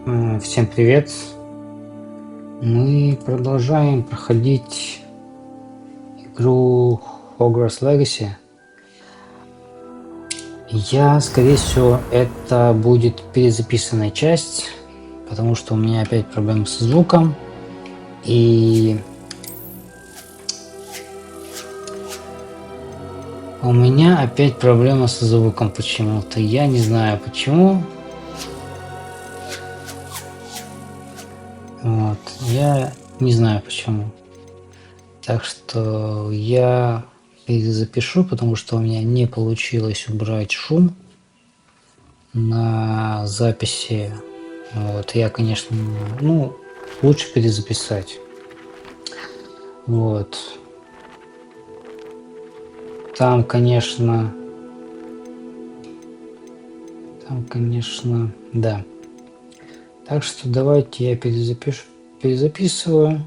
Всем привет! Мы продолжаем проходить игру Hogwarts Legacy. Скорее всего, это будет перезаписанная часть, потому что у меня опять проблемы со звуком. И у меня опять проблема со звуком почему-то. Я не знаю почему. Вот, я не знаю почему. Так что я перезапишу, потому что у меня не получилось убрать шум на записи. Вот, я, конечно, лучше перезаписать. Вот. Там, конечно, да. Так что давайте я перезаписываю.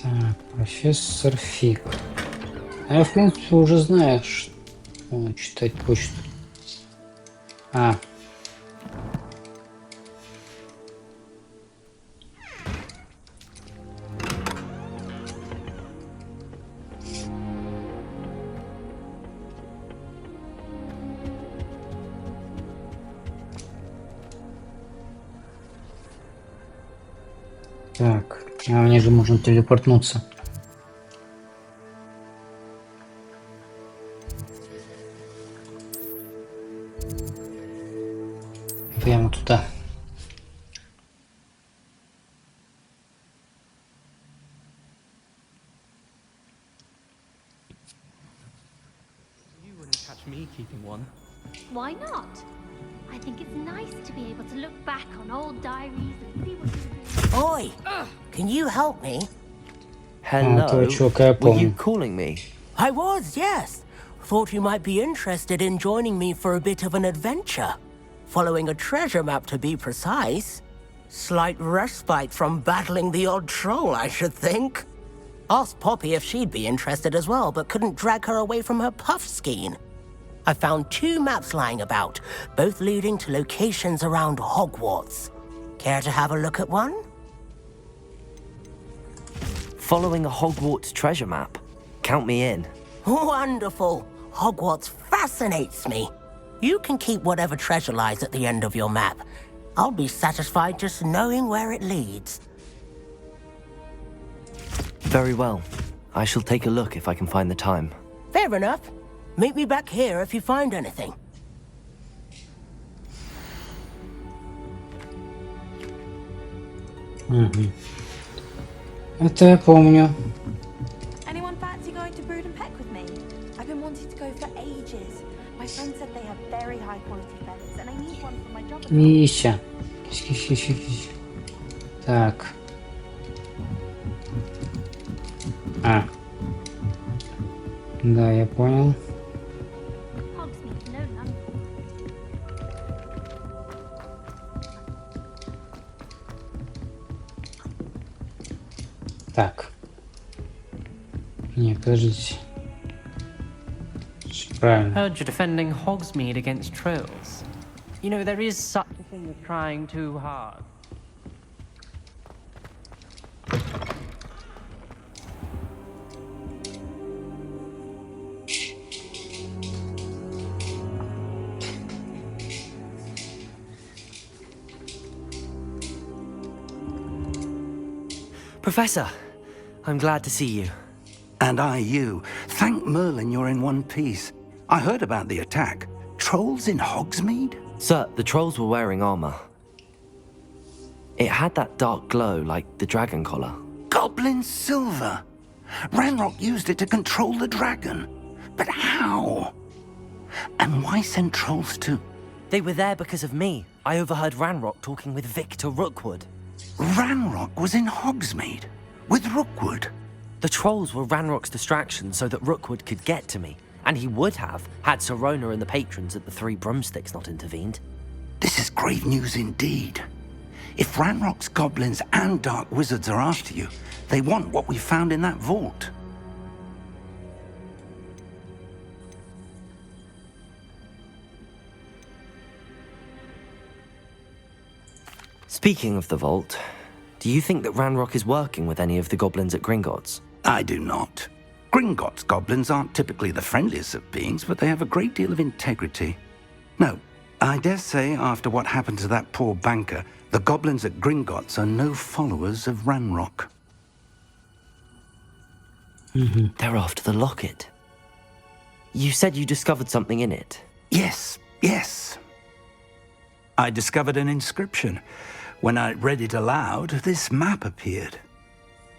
Так, профессор Фиг. А я, в принципе, уже знаю, что читать почту. Так, мне же можно телепортнуться. Прямо туда. You wouldn't catch me keeping one. Why not? I think it's nice to be able to look back on old diaries and see what. Oi! Can you help me? Этого Hello. чувака я Were you помню. calling me? I was, yes. Thought you might be interested in joining me for a bit of an adventure. Following a treasure map, to be precise. Slight respite from battling the odd troll, I should think. Asked Poppy if she'd be interested as well, but couldn't drag her away from her puff skein. I found 2 maps lying about, both leading to locations around Hogwarts. Care to have a look at one? Following a Hogwarts treasure map? Count me in. Wonderful. Hogwarts fascinates me. You can keep whatever treasure lies at the end of your map. I'll be satisfied just knowing where it leads. Very well. I shall take a look if I can find the time. Fair enough. Meet me back here if you find anything. Это я помню. Anyone fancy going to Brood and Peck with me? I've been wanting to go for ages. My friend said they have very high quality feathers, and I need one for my job. Ищем. Так. Да, я понял. Hogsmeade, no London. Так. Не, подождите. Правильно. Heard you're defending Hogsmeade against trolls. You know, there is such a thing as trying too hard. Professor, I'm glad to see you. And I you. Thank Merlin you're in one piece. I heard about the attack. Trolls in Hogsmeade? Sir, the trolls were wearing armor. It had that dark glow like the dragon collar. Goblin silver. Ranrock used it to control the dragon. But how? And why send trolls to... They were there because of me. I overheard Ranrock talking with Victor Rookwood. Ranrock was in Hogsmeade with Rookwood. The trolls were Ranrock's distraction so that Rookwood could get to me, and he would have had Sirona and the patrons at the Three Broomsticks not intervened. This is grave news indeed. If Ranrock's goblins and dark wizards are after you, they want what we found in that vault. Speaking of the vault, do you think that Ranrock is working with any of the goblins at Gringotts? I do not. Gringotts goblins aren't typically the friendliest of beings, but they have a great deal of integrity. No, I dare say after what happened to that poor banker, the goblins at Gringotts are no followers of Ranrock. They're after the locket. You said you discovered something in it. Yes. I discovered an inscription. When I read it aloud, this map appeared.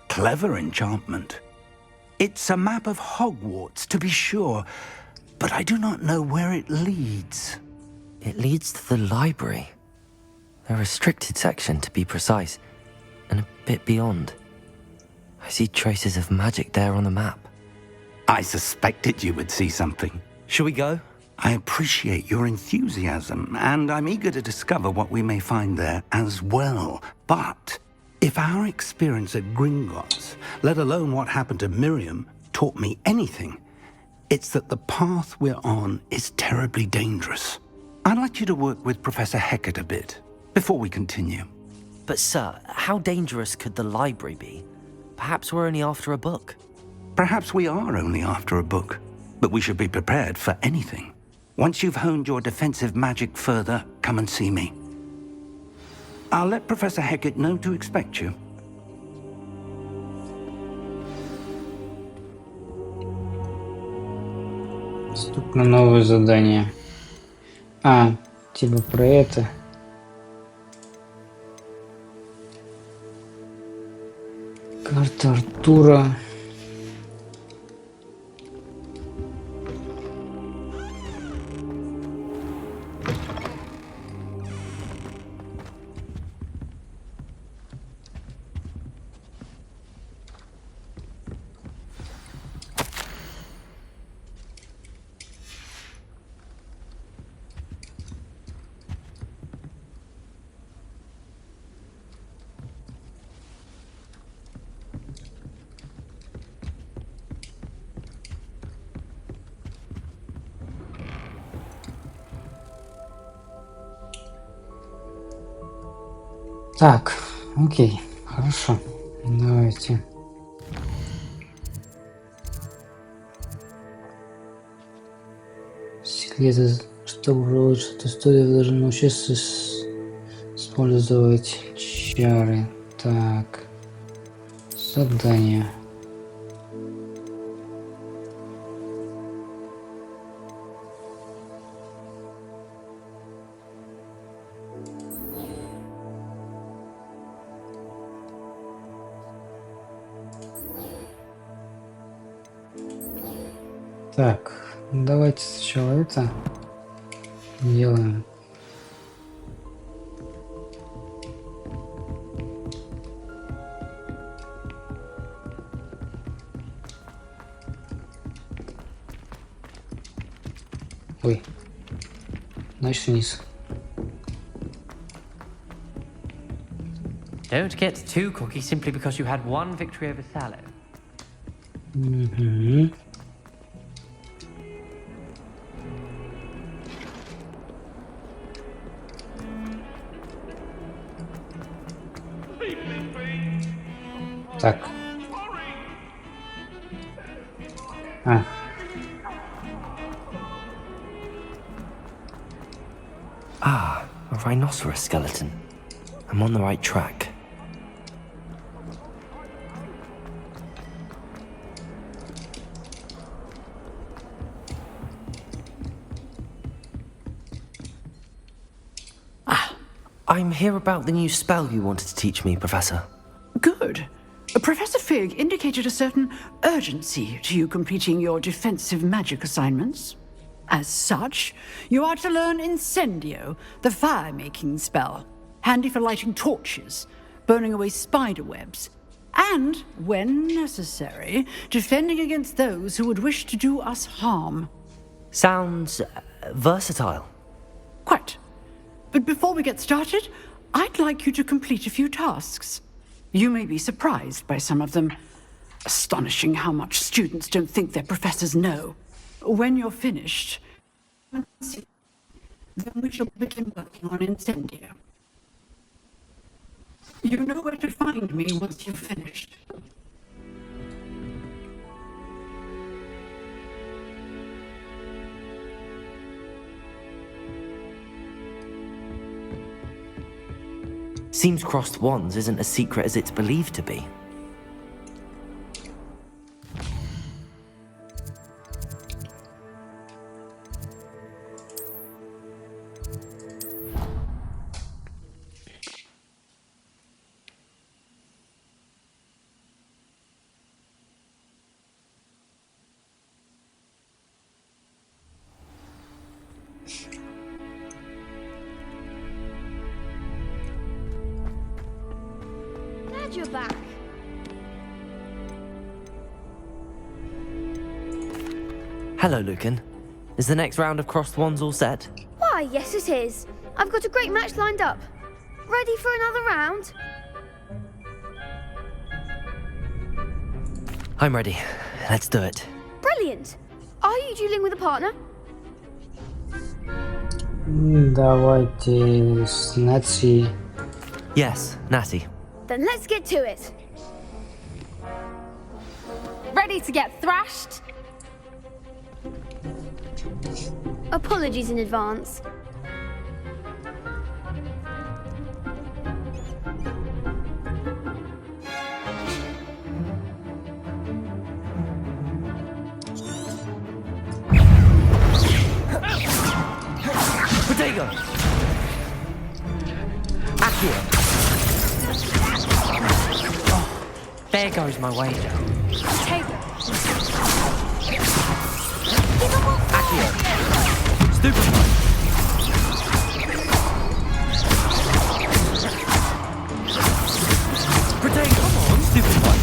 Clever enchantment. It's a map of Hogwarts, to be sure, but I do not know where it leads. It leads to the library. A restricted section, to be precise, and a bit beyond. I see traces of magic there on the map. I suspected you would see something. Shall we go? I appreciate your enthusiasm, and I'm eager to discover what we may find there as well. But if our experience at Gringotts, let alone what happened to Miriam, taught me anything, it's that the path we're on is terribly dangerous. I'd like you to work with Professor Hecat a bit before we continue. But sir, how dangerous could the library be? Perhaps we're only after a book. Perhaps we are only after a book, but we should be prepared for anything. Once you've honed your defensive magic further, come and see me. I'll let Professor Hecat know to expect you. Доступно новое задание. Типа про это. Карта Артура. Так, окей, хорошо. Давайте. Секреты, чтобы улучшить историю, вы должны научиться использовать чары. Так. Задание. Так, давайте сначала это делаем. Ой, значит вниз. Don't get too cocky simply because you had one victory over Sallow. Так. Ah, a rhinoceros skeleton. I'm on the right track. I'm here about the new spell you wanted to teach me, Professor. Good. Professor Fig indicated a certain urgency to you completing your defensive magic assignments. As such, you are to learn Incendio, the fire-making spell, handy for lighting torches, burning away spider webs, and, when necessary, defending against those who would wish to do us harm. Sounds versatile. Quite. But before we get started, I'd like you to complete a few tasks. You may be surprised by some of them. Astonishing how much students don't think their professors know. When you're finished, then we shall begin working on Incendio. You know where to find me once you've finished. Seems crossed wands isn't as secret as it's believed to be. Glad you're back. Hello, Lucan. Is the next round of crossed wands all set? Why, yes it is. I've got a great match lined up. Ready for another round? I'm ready. Let's do it. Brilliant. Are you dueling with a partner? Давайте с Натси. Yes, Natty. Then let's get to it. Ready to get thrashed? Apologies in advance. Protego! Accio! Oh, there goes my wager. Accio! Stupefy! Protego! Come on, Stupefy!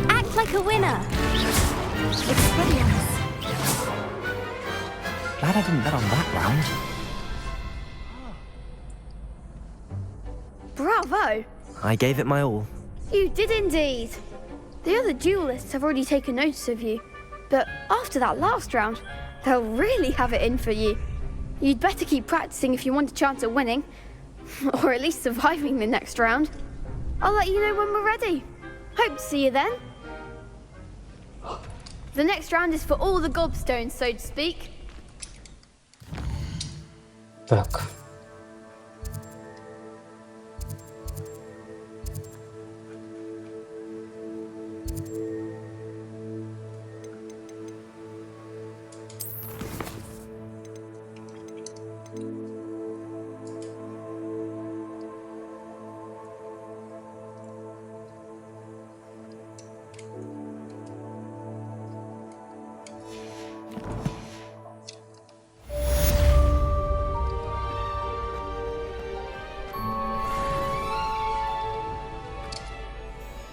Act like a winner. Experience. Glad I didn't bet on that round. Bravo. I gave it my all. You did indeed. The other duelists have already taken notice of you, but after that last round, they'll really have it in for you. You'd better keep practicing if you want a chance at winning, or at least surviving the next round. I'll let you know when we're ready. Hope to see you then. The next round is for all the gobstones, so to speak. Так.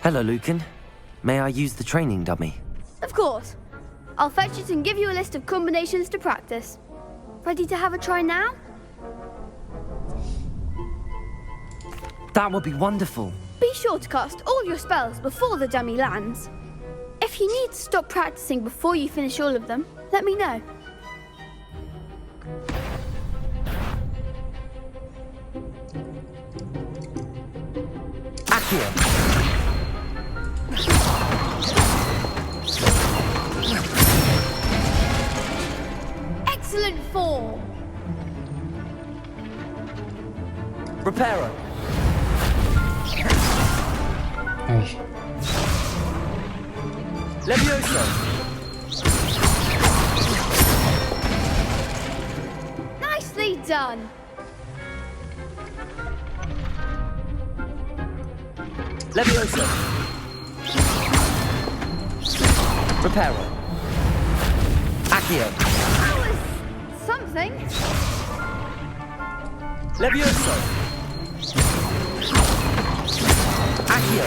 Hello, Lucan. May I use the training dummy? Of course. I'll fetch it and give you a list of combinations to practice. Ready to have a try now? That would be wonderful. Be sure to cast all your spells before the dummy lands. If you need to stop practicing before you finish all of them, let me know. Accio! Excellent form. Reparo! Ай. Levioso! Nicely done. Levioso! Reparo! Accio! That was something something. Levioso! Accio!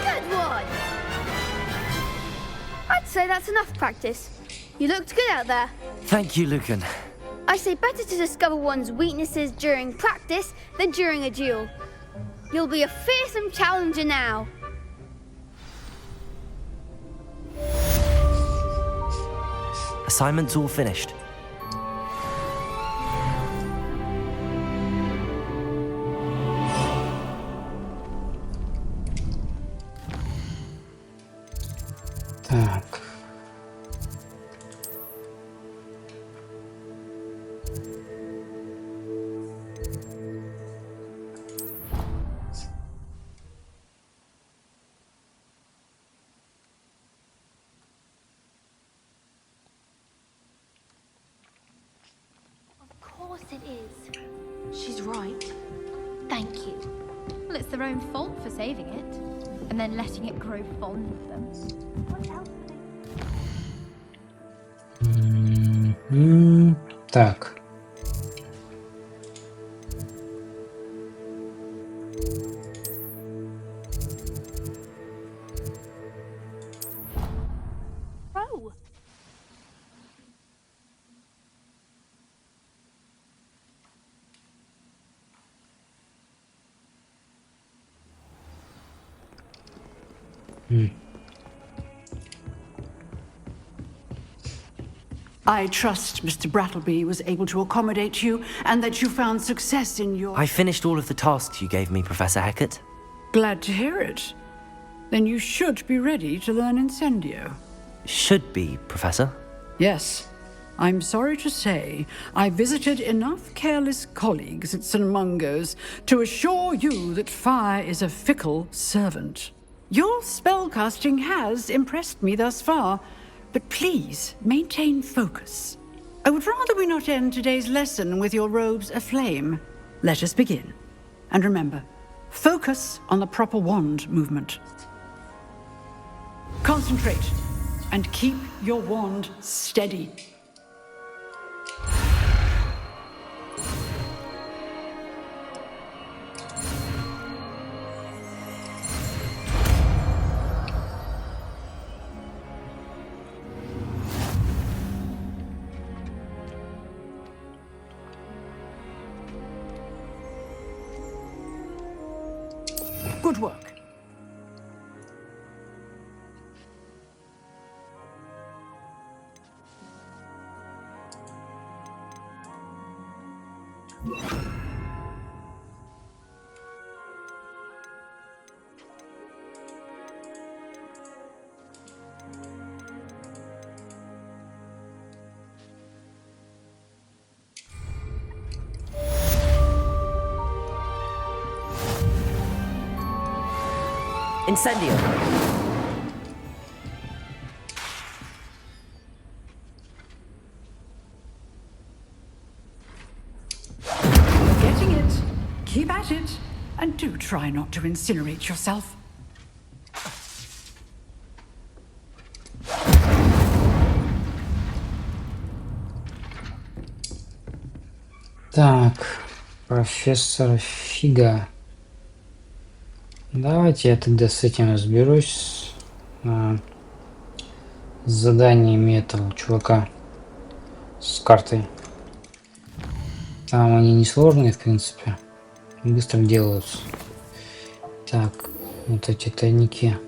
Good one. I'd say that's enough practice. You looked good out there. Thank you, Lucan. I say better to discover one's weaknesses during practice than during a duel. You'll be a fearsome challenger now. Assignment's all finished. Так. Of course it is. She's right. Thank you. Well, it's their own fault for saving it, and then letting it grow fond of them. What else would they... Так. Oh, I trust Mr. Brattleby was able to accommodate you and that you found success in your... I finished all of the tasks you gave me, Professor Hecat. Glad to hear it. Then you should be ready to learn Incendio. Should be, Professor. Yes. I'm sorry to say, I visited enough careless colleagues at St. Mungo's to assure you that fire is a fickle servant. Your spellcasting has impressed me thus far, but please maintain focus. I would rather we not end today's lesson with your robes aflame. Let us begin. And remember, focus on the proper wand movement. Concentrate and keep your wand steady. Good work. Incendio! You're getting it. Keep at it. And do try not to incinerate yourself. Так, профессор Фига. Давайте я тогда с этим разберусь. С заданиями этого чувака. С картой. Там они несложные, в принципе. Быстро делаются. Так, вот эти тайники.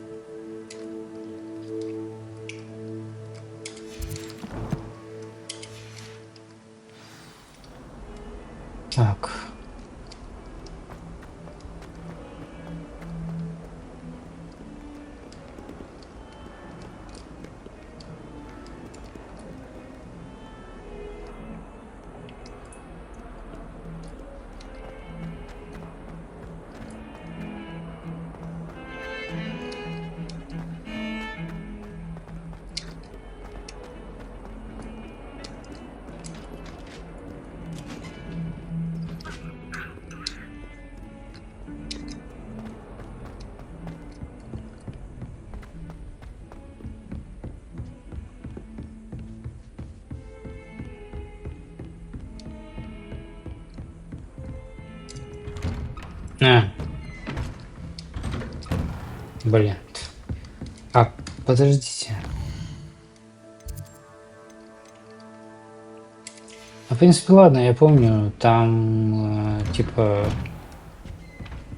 Так. А. Блин. А, подождите. В принципе, ладно, я помню, там, типа,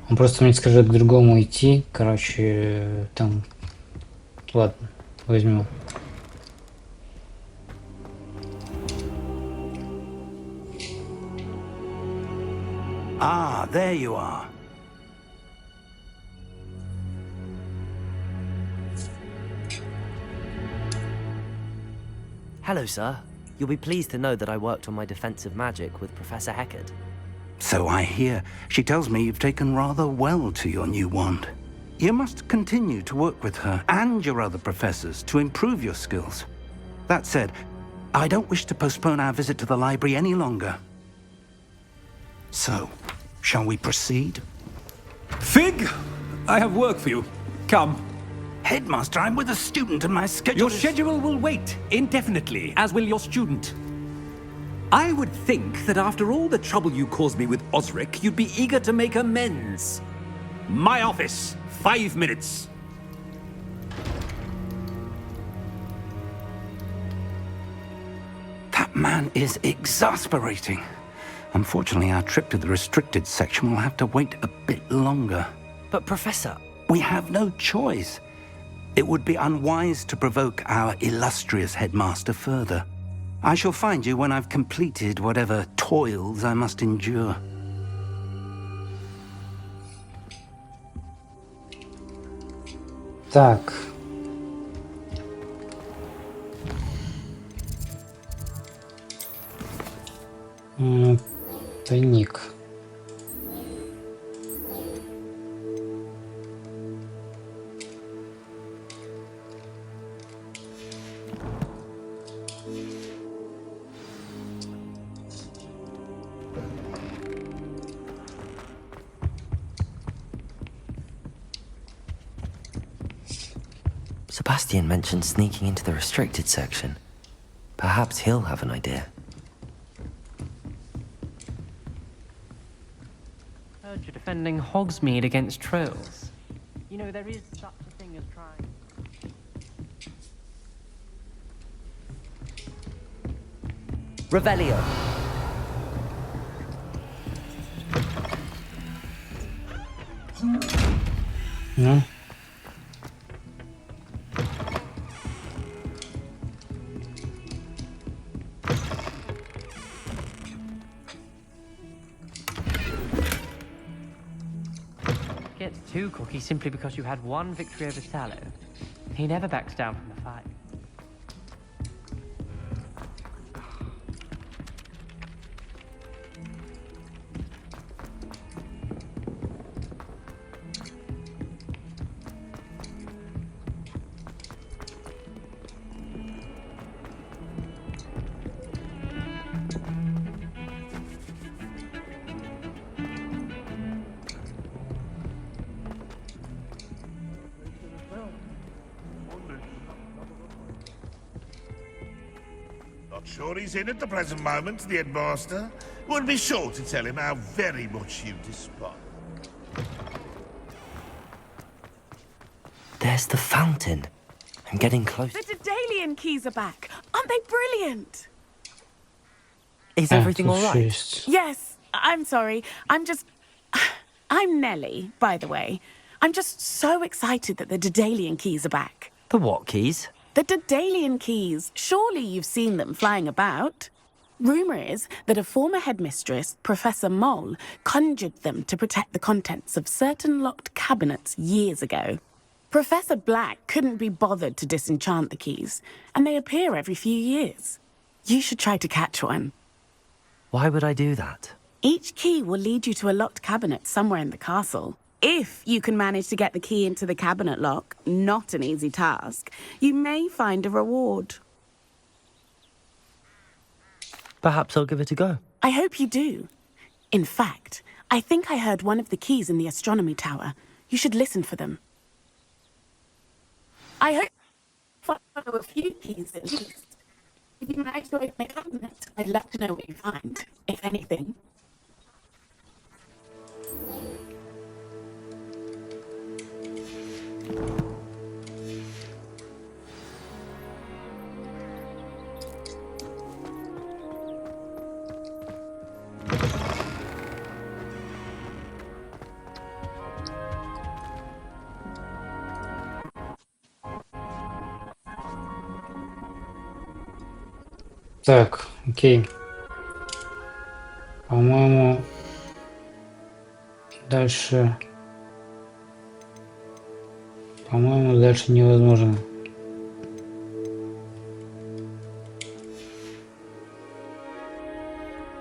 он просто мне скажет к другому идти, короче, там, ладно, возьму. Ah, there you are. Hello, sir. You'll be pleased to know that I worked on my defensive magic with Professor Heckard. So I hear. She tells me you've taken rather well to your new wand. You must continue to work with her and your other professors to improve your skills. That said, I don't wish to postpone our visit to the library any longer. So, shall we proceed? Fig! I have work for you. Come. Headmaster, I'm with a student and my schedule Your schedule will wait indefinitely, as will your student. I would think that after all the trouble you caused me with Osric, you'd be eager to make amends. My office, 5 minutes. That man is exasperating. Unfortunately, our trip to the restricted section will have to wait a bit longer. But, Professor... We have no choice. It would be unwise to provoke our illustrious headmaster further. I shall find you when I've completed whatever toils I must endure. Так. Тайник. Sebastian mentioned sneaking into the restricted section. Perhaps he'll have an idea. Heard you're defending Hogsmeade against trolls. You know, there is such a thing as trying... Revelio. Ну. Get two cookies simply because you had one victory over Sallow. He never backs down from a fight. Not sure he's in at the present moment, the headmaster. Would be sure to tell him how very much you despise. There's the fountain. I'm getting close. The Daedalian keys are back. Aren't they brilliant? Is everything all right? Yes, I'm sorry. I'm Nellie, by the way. I'm just so excited that the Daedalian keys are back. The what keys? The Daedalian keys. Surely you've seen them flying about. Rumour is that a former headmistress, Professor Moll, conjured them to protect the contents of certain locked cabinets years ago. Professor Black couldn't be bothered to disenchant the keys, and they appear every few years. You should try to catch one. Why would I do that? Each key will lead you to a locked cabinet somewhere in the castle. If you can manage to get the key into the cabinet lock, not an easy task, you may find a reward. Perhaps I'll give it a go. I hope you do. In fact, I think I heard one of the keys in the astronomy tower. You should listen for them. I hope you follow a few keys at least. If you manage to open a cabinet, I'd love to know what you find, if anything. Так, окей. По-моему, дальше... По-моему, дальше невозможно.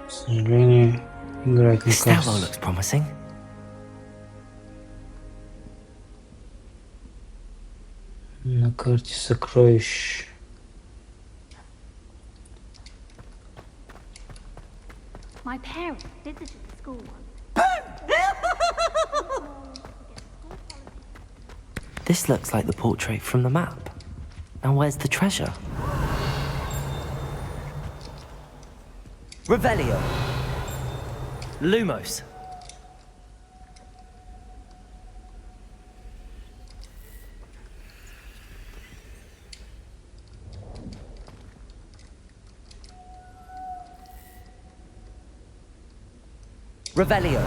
К сожалению, играть не This stairwell кажется. looks promising. На карте сокровищ. My parents visited the school once. This looks like the portrait from the map. Now where's the treasure? Revelio. Lumos. Revelio.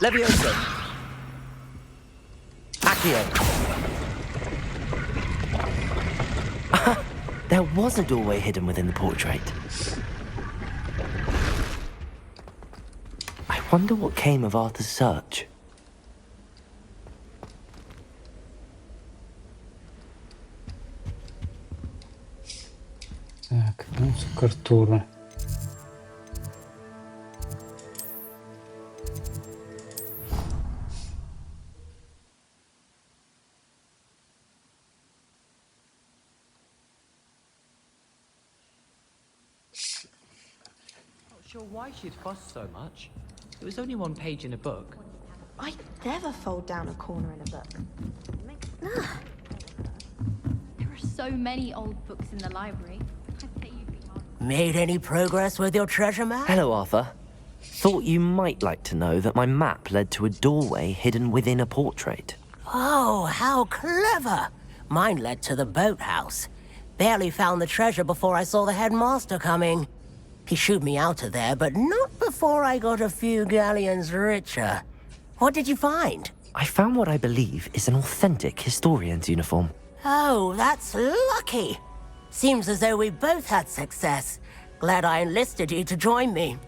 Levioso. Accio. There was a doorway hidden within the portrait. I wonder what came of Arthur's search. Так, ну, к Артуру. Not sure why she'd fuss so much. It was only one page in a book. I'd never fold down a corner in a book. There are so many old books in the library. I'd say you'd be hard. Made any progress with your treasure map? Hello, Arthur. Thought you might like to know that my map led to a doorway hidden within a portrait. Oh, how clever! Mine led to the boathouse. Barely found the treasure before I saw the headmaster coming. He shooed me out of there, but not before I got a few galleons richer. What did you find? I found what I believe is an authentic historian's uniform. Oh, that's lucky. Seems as though we both had success. Glad I enlisted you to join me.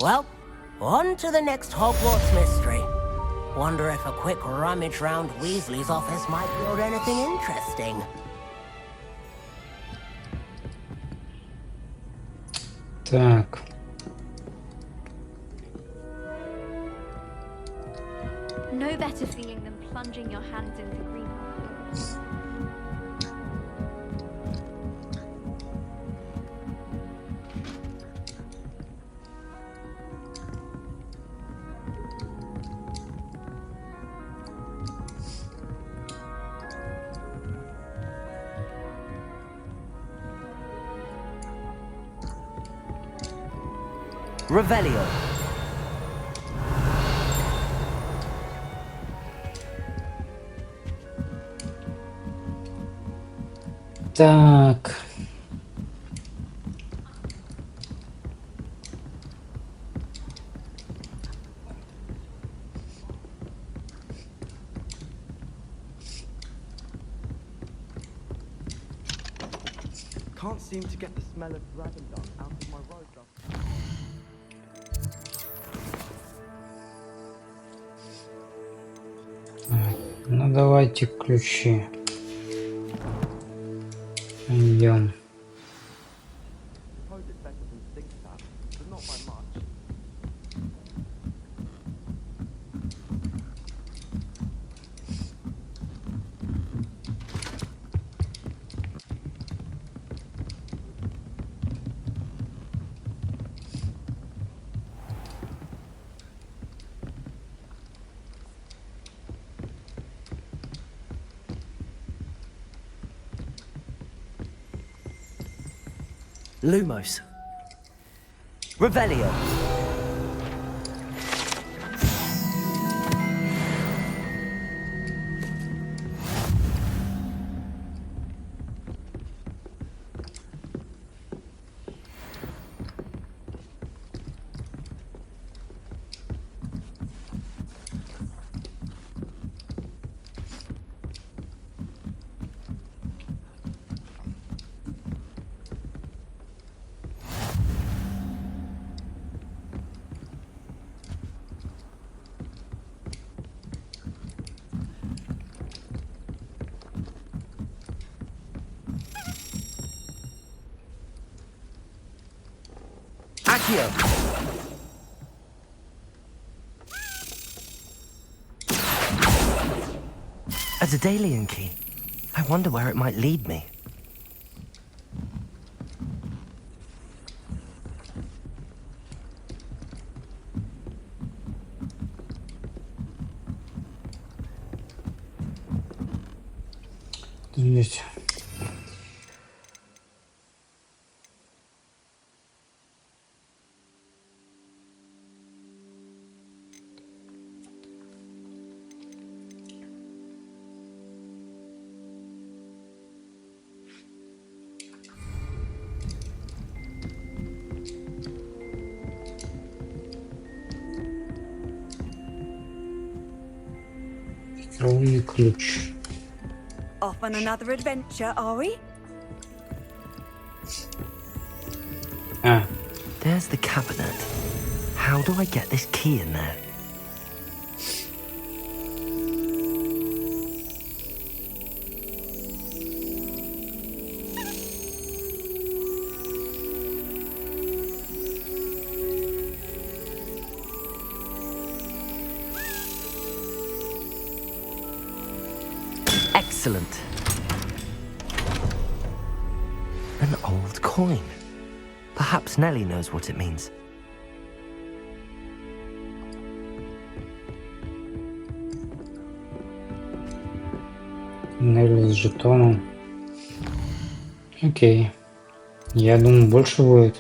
Well, on to the next Hogwarts mystery. Wonder if a quick rummage round Weasley's office might yield anything interesting. Так. No better feeling than plunging your hands into green marbles. Revelio. Так. Can't seem to get the smell of dragon dung out of my road dust. Ну давайте ключи. Идем. Suppose it's better than stink tap, but not by much. Lumos. Revelio. Accio! A Daedalian key. I wonder where it might lead me. Есть. Ровный ключ. Off on another adventure, are we? А, There's the cabinet. How do I get this key in there? Excellent. An old coin. Perhaps Nellie knows what it means. Нелли с жетоном. Окей. Я думаю, больше будет.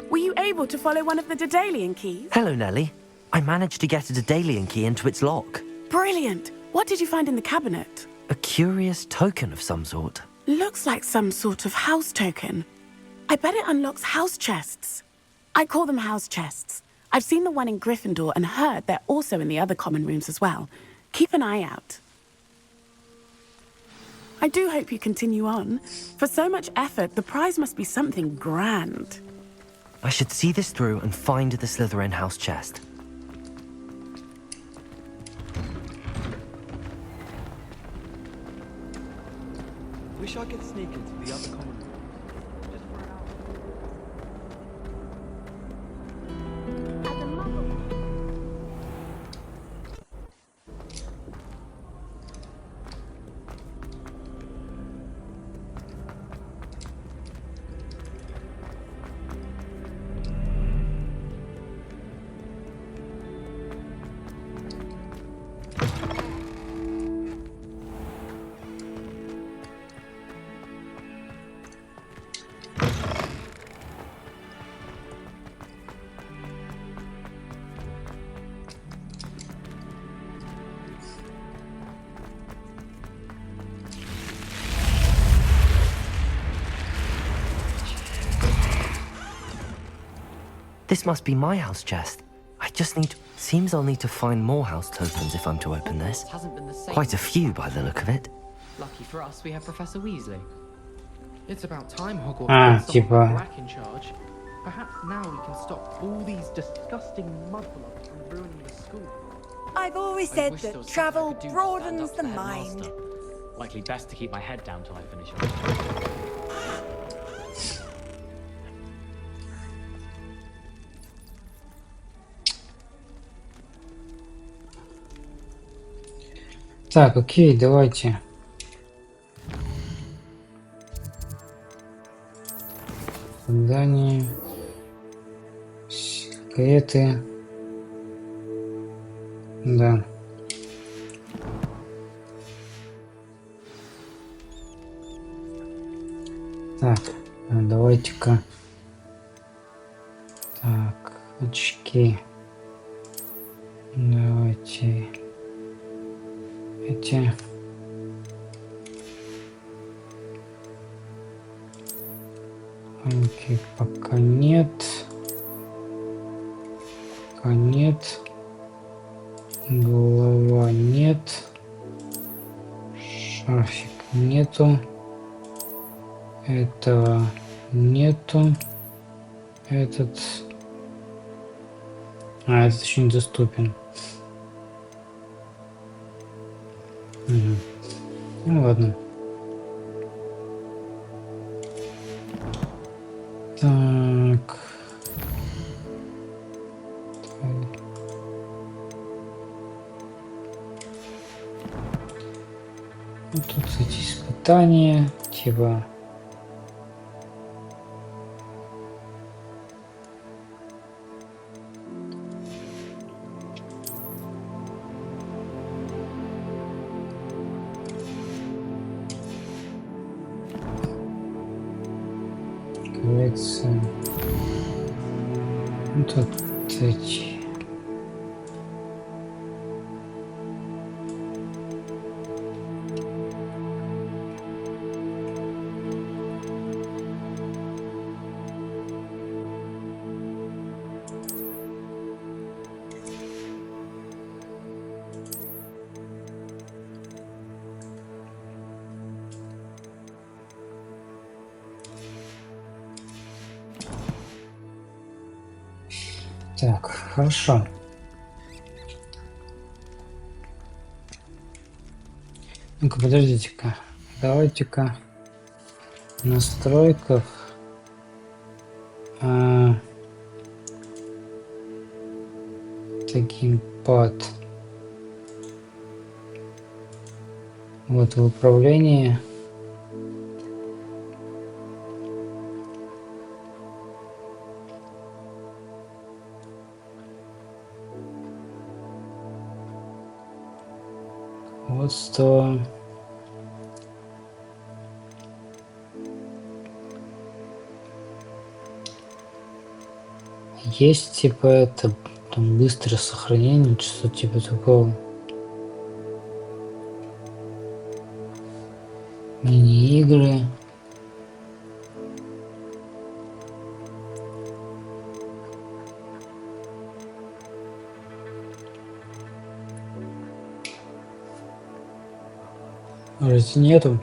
Were you able to follow one of the Daedalian keys? Hello, Nellie. I managed to get a Daedalian key into its lock. Brilliant. What did you find in the cabinet? A curious token of some sort. Looks like some sort of house token. I bet it unlocks house chests. I call them house chests. I've seen the one in Gryffindor and heard they're also in the other common rooms as well. Keep an eye out. I do hope you continue on. For so much effort, the prize must be something grand. I should see this through and find the Slytherin house chest. Wish I could sneak into the other common room. Just for an hour. This must be my house chest. I just need... Seems I'll need to find more house tokens if I'm to open this. Hasn't been the same. Quite a few by the look of it. Lucky for us, we have Professor Weasley. It's about time Hogwarts Ah, put someone типа. black in charge. Perhaps now we can stop all these disgusting mudbloods from ruining the school. I've always I said wish there that was something I travel could do to stand broadens up the to mind. Headmaster. Likely best to keep my head down till I finish it. Так, окей, давайте. Задание. Секреты. Да. Так, давайте-ка. Так, очки. Давайте. Эти. Окей, пока нет. Пока нет. Голова Шарфик нету. Этого нету. Этот... А, этот еще недоступен. Угу. Ну ладно. Так. Ну, тут эти испытания, типа... Коллекция. Ну, тут эти... Так, хорошо. Ну-ка, подождите-ка. Давайте-ка в настройках геймпад. Вот в управлении. Вот что есть, типа, это там быстрое сохранение, что-то типа такого. Мини-игры. Вроде нету.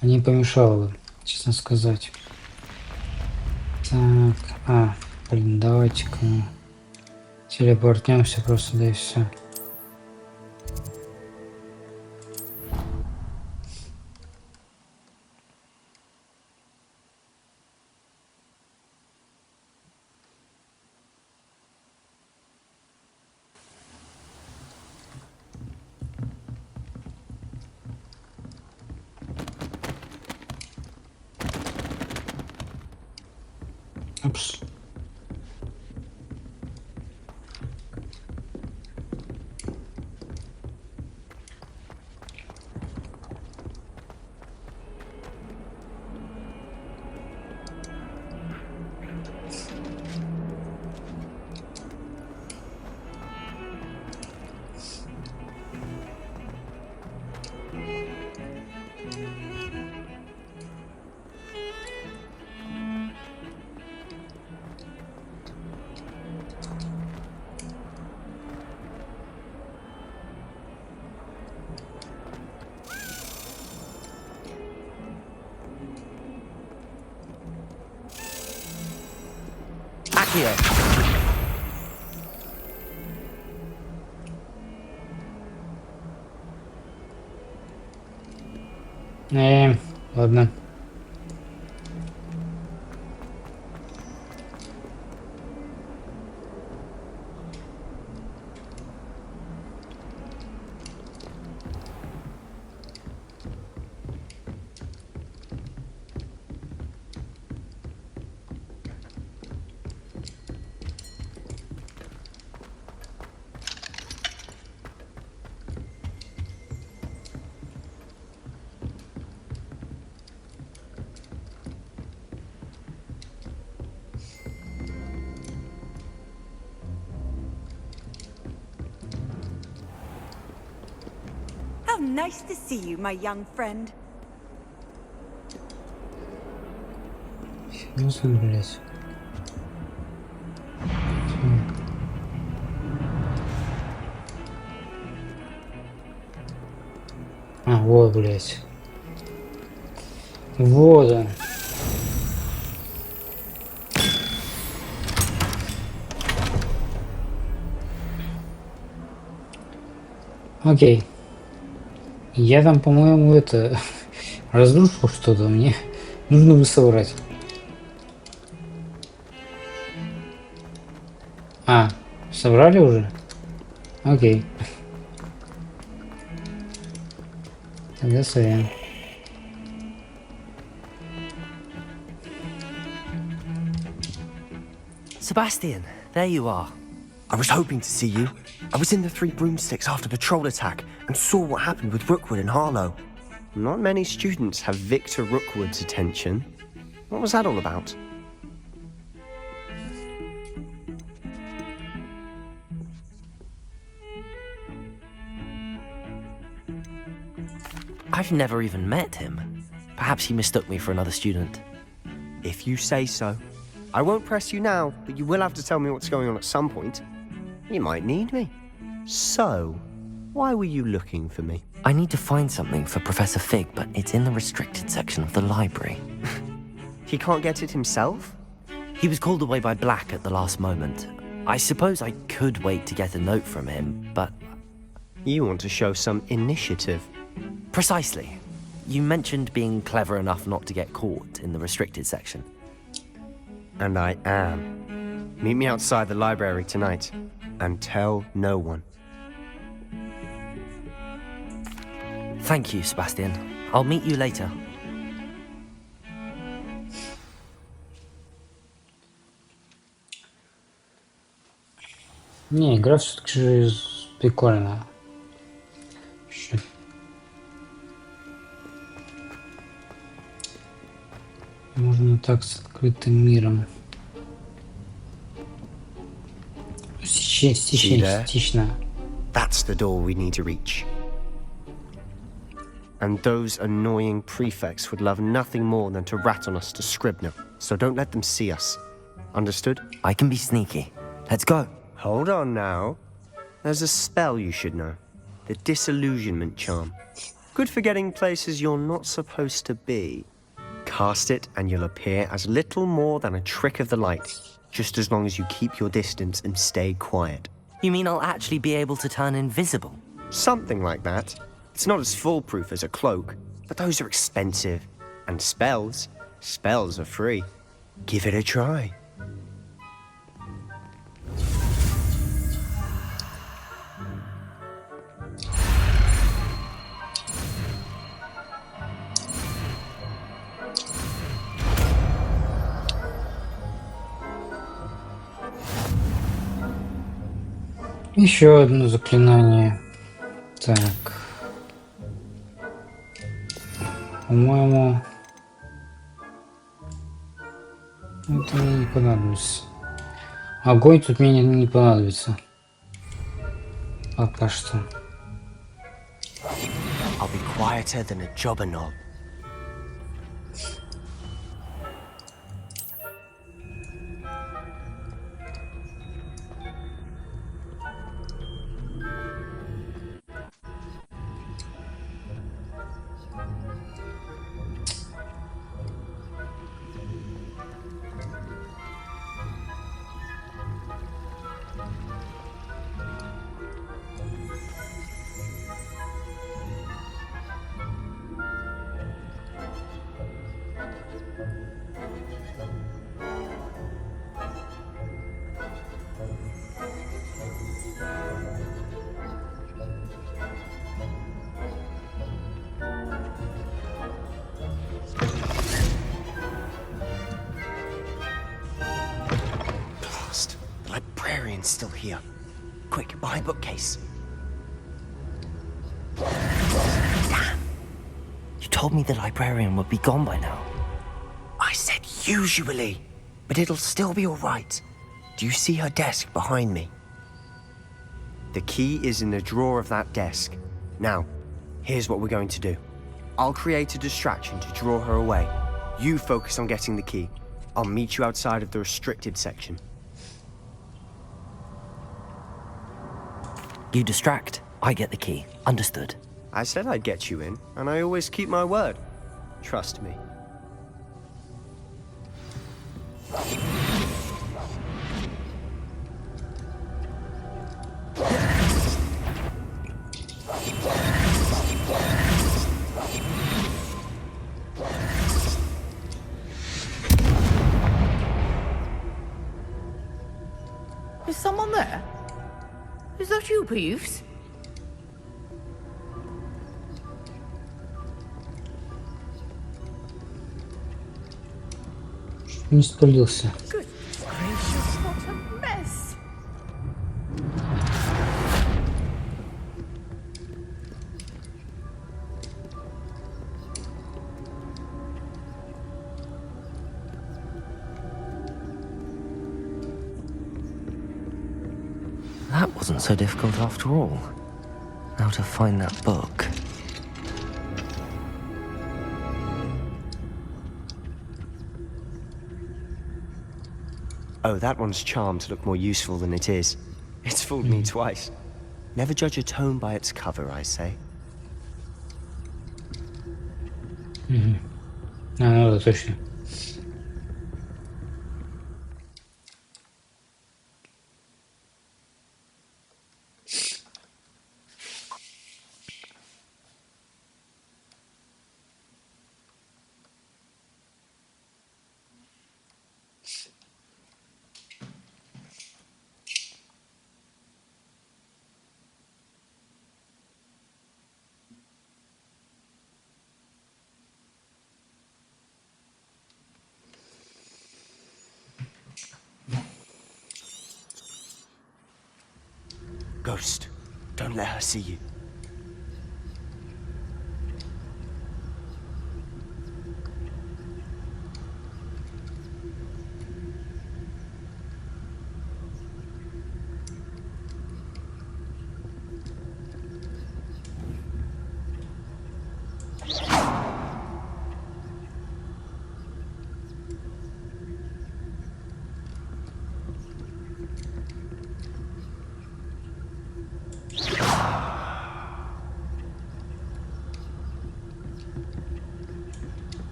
Не помешало бы, честно сказать. Так, блин, давайте-ка мы телепортнемся просто, да и все. Упс. Акцио. Ладно. How nice to see you, my young friend. Ну, блядь. А, вот, блядь. Вот он. Окей. Я там, по-моему, это разрушил что-то. Мне нужно бы собрать. А, собрали уже? Окей. Тогда сорян. Sebastian, there you are. I was hoping to see you. I was in the Three Broomsticks after the troll attack and saw what happened with Rookwood and Harlow. Not many students have Victor Rookwood's attention. What was that all about? I've never even met him. Perhaps he mistook me for another student. If you say so. I won't press you now, but you will have to tell me what's going on at some point. You might need me. So, why were you looking for me? I need to find something for Professor Fig, but it's in the restricted section of the library. He can't get it himself? He was called away by Black at the last moment. I suppose I could wait to get a note from him, but... You want to show some initiative. Precisely. You mentioned being clever enough not to get caught in the restricted section. And I am. Meet me outside the library tonight, and tell no one. Thank you, Sebastian. I'll meet you later. Не, игра все-таки же прикольная. Ещё. Можно так с открытым миром. Стично. That's the door we need to reach. And those annoying prefects would love nothing more than to rat on us to Scribner, so don't let them see us. Understood? I can be sneaky. Let's go. Hold on now. There's a spell you should know. The Disillusionment Charm. Good for getting places you're not supposed to be. Cast it and you'll appear as little more than a trick of the light, just as long as you keep your distance and stay quiet. You mean I'll actually be able to turn invisible? Something like that. It's not as foolproof as a cloak, but those are expensive. And spells are free. Give it a try. Еще одно заклинание. Так. По-моему, это мне не понадобится. Огонь тут мне не понадобится. Пока что. I'll be quieter than a jobberknoll. Still here. Quick, behind bookcase. Damn. You told me the librarian would be gone by now. I said usually, but it'll still be all right. Do you see her desk behind me? The key is in the drawer of that desk. Now, here's what we're going to do. I'll create a distraction to draw her away. You focus on getting the key. I'll meet you outside of the restricted section. You distract, I get the key. Understood. I said I'd get you in, and I always keep my word. Trust me. Is someone there? Is that you, Peeves? Не спалился. Goodness gracious, what a mess! That wasn't so difficult after all. Now to find that book. Oh, that one's charmed to look more useful than it is. It's fooled me twice. Never judge a tome by its cover, I say. Ну да, точно. Ghost, don't let her see you.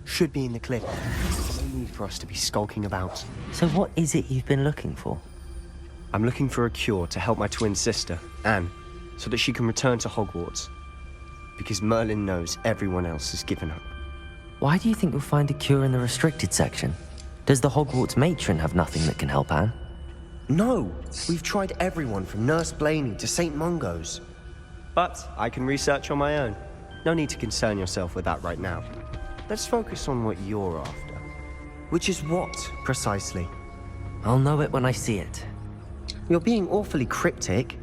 Should be in the clip. No need for us to be skulking about. So what is it you've been looking for? I'm looking for a cure to help my twin sister, Anne, so that she can return to Hogwarts. Because Merlin knows everyone else has given up. Why do you think you'll find a cure in the restricted section? Does the Hogwarts matron have nothing that can help Anne? No! We've tried everyone from Nurse Blaney to St. Mungo's. But I can research on my own. No need to concern yourself with that right now. Let's focus on what you're after. Which is what, precisely? I'll know it when I see it. You're being awfully cryptic.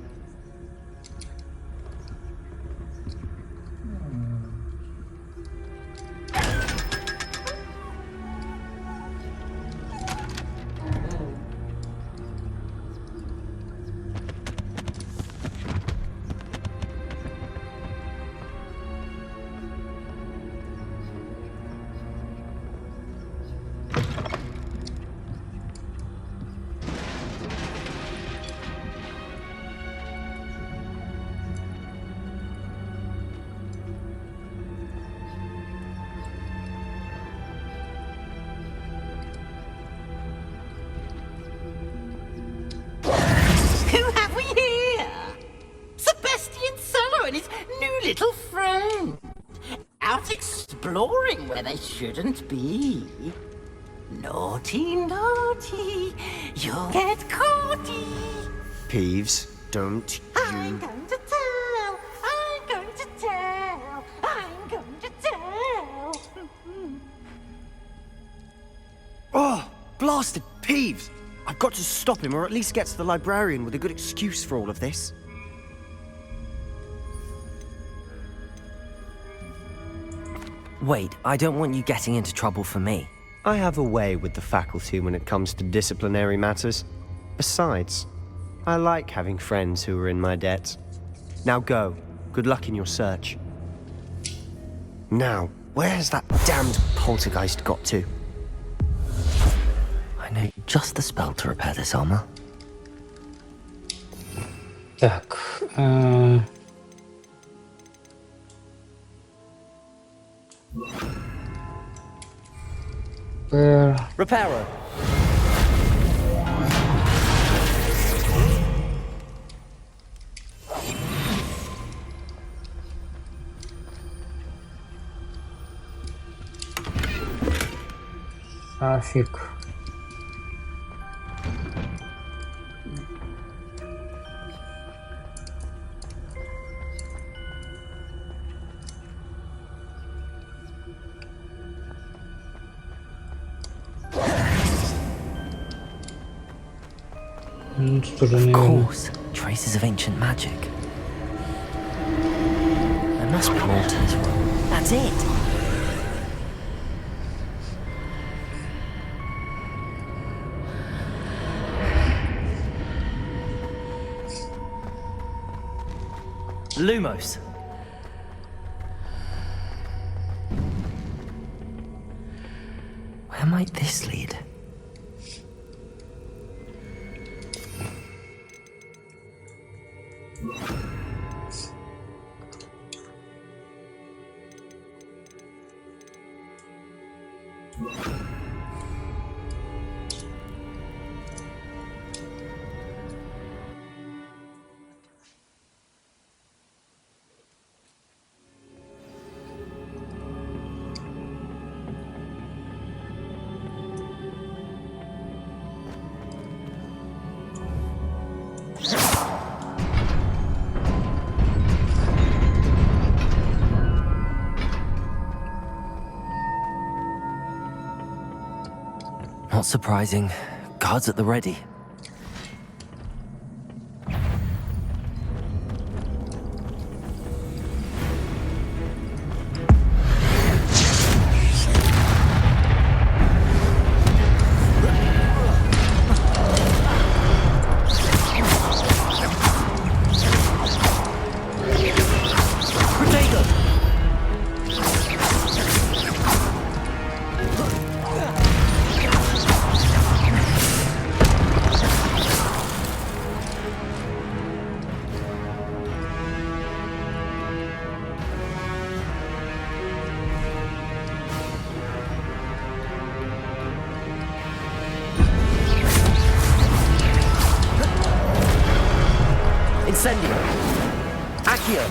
Little friend, out exploring where they shouldn't be. Naughty, naughty, you'll get caughty. Peeves, don't you... I'm going to tell, I'm going to tell, I'm going to tell. Oh, blasted Peeves! I've got to stop him, or at least get to the librarian with a good excuse for all of this. Wait, I don't want you getting into trouble for me. I have a way with the faculty when it comes to disciplinary matters. Besides, I like having friends who are in my debt. Now go. Good luck in your search. Now, where has that damned poltergeist got to? I know just the spell to repair this armor. Так. Reparo. Шафик. Тут уже, Of наверное... course, traces of ancient magic. There must be more to this room. That's it. Lumos. Where might this lead? Not surprising. Guards at the ready. Incendio. Accio.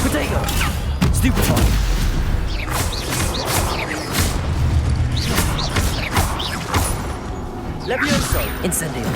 Potato! Stupefy! Levioso. Incendio!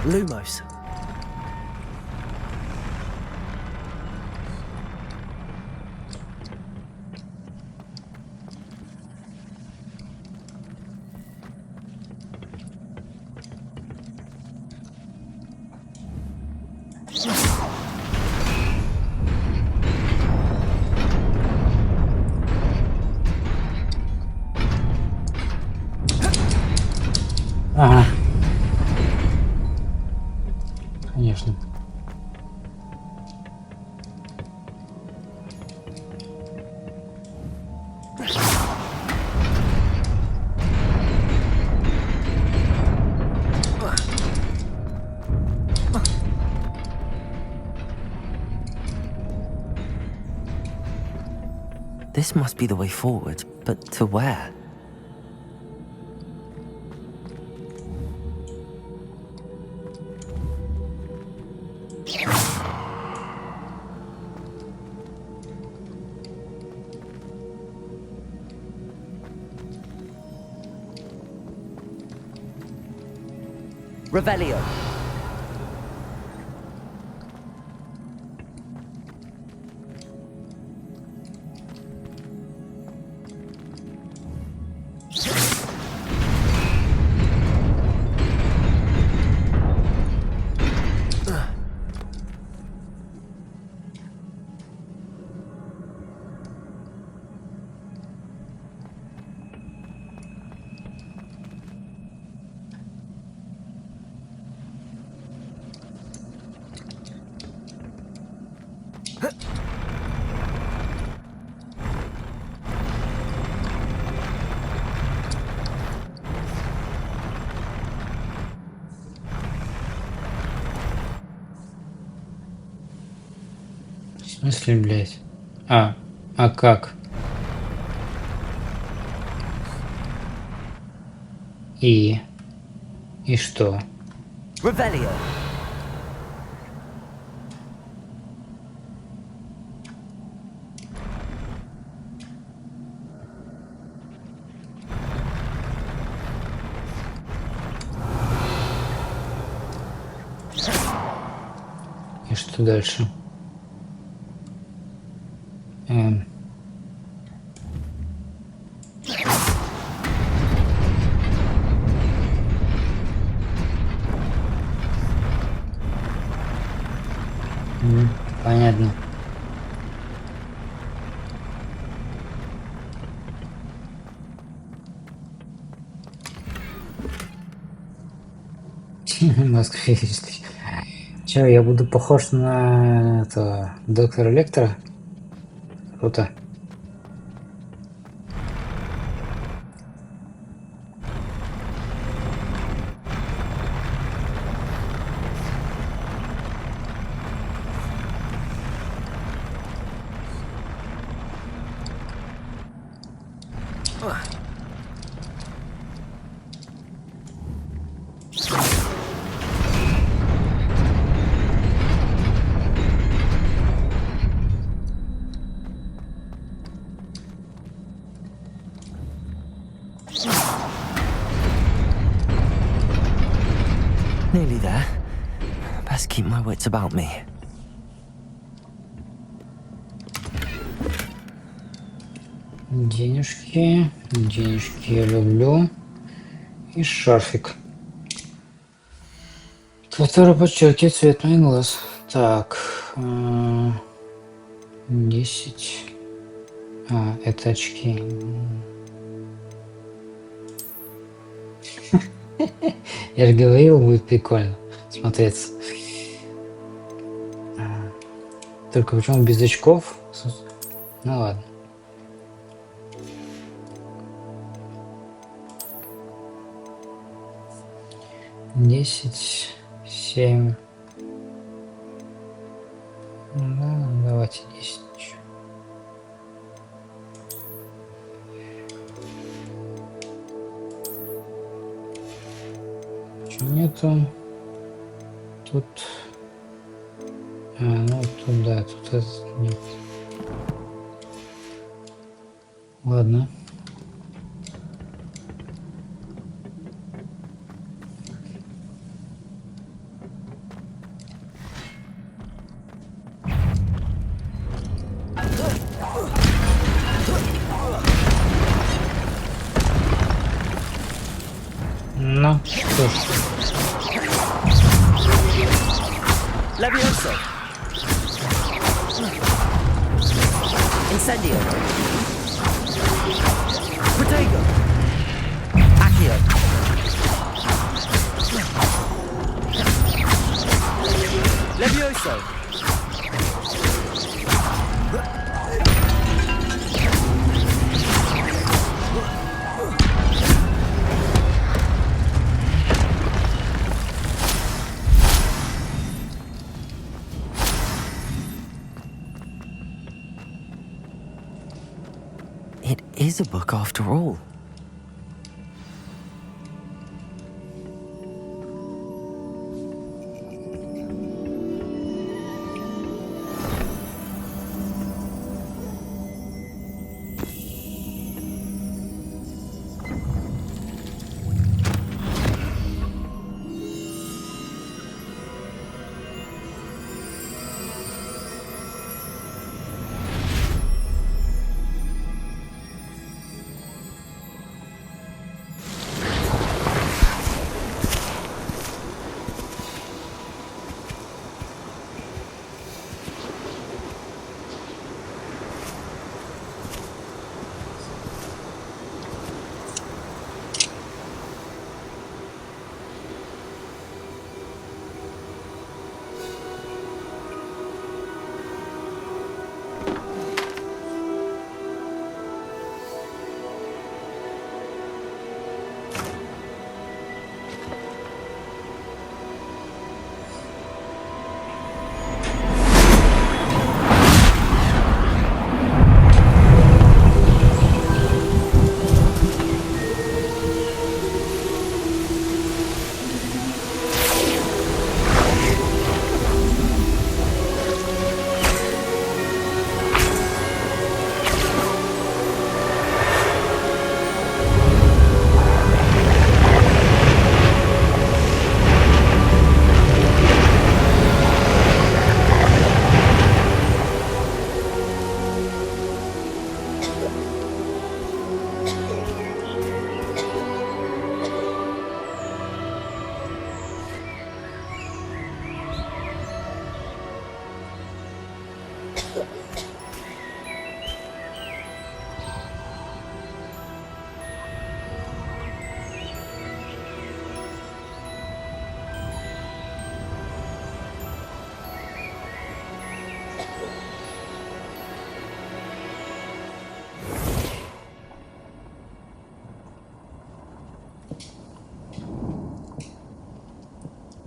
Lumos. Ага. Конечно. This must be the way forward, but to where? Revelio. В смысле, блядь? А как? И что? Revelio. И что дальше? Понятно. Москве. Че, я буду похож на этого доктора Лектора? Круто. Nearly there. Best keep my wits about me. Денежки я люблю. И шарфик, который подчеркивает цвет моих глаз. Так, 10. Это очки. Я же говорил, будет прикольно смотреться. Только почему без очков? Ну ладно. Десять, 7. Да, давайте 10. Почему нету? Тут. Ну тут да, тут это нет. Ладно. Ну, что ж. Levioso. Incendio. Protego. Accio. Levioso! It is a book after all.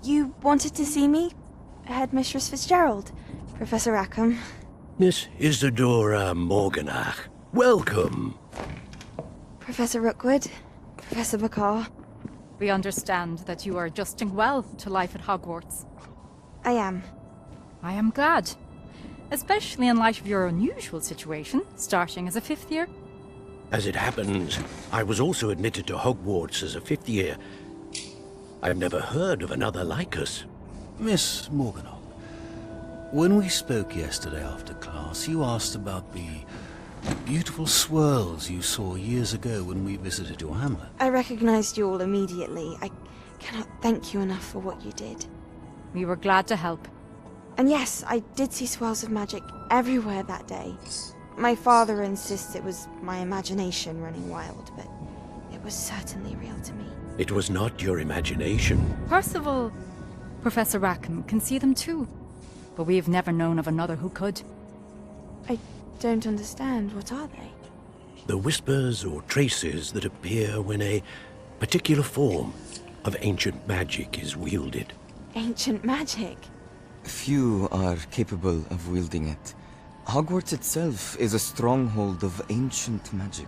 You wanted to see me? Headmistress Fitzgerald, Professor Rackham. Miss Isadora Morganach, welcome. Professor Rookwood, Professor Bakar. We understand that you are adjusting well to life at Hogwarts. I am. I am glad. Especially in light of your unusual situation, starting as a 5th year. As it happens, I was also admitted to Hogwarts as a 5th year. I've never heard of another like us. Miss Morganach, when we spoke yesterday after class, you asked about the beautiful swirls you saw years ago when we visited your hamlet. I recognized you all immediately. I cannot thank you enough for what you did. We were glad to help. And yes, I did see swirls of magic everywhere that day. My father insists it was my imagination running wild, but it was certainly real to me. It was not your imagination. Percival, Professor Rackham can see them too. But we have never known of another who could. I don't understand. What are they? The whispers or traces that appear when a particular form of ancient magic is wielded. Ancient magic? Few are capable of wielding it. Hogwarts itself is a stronghold of ancient magic.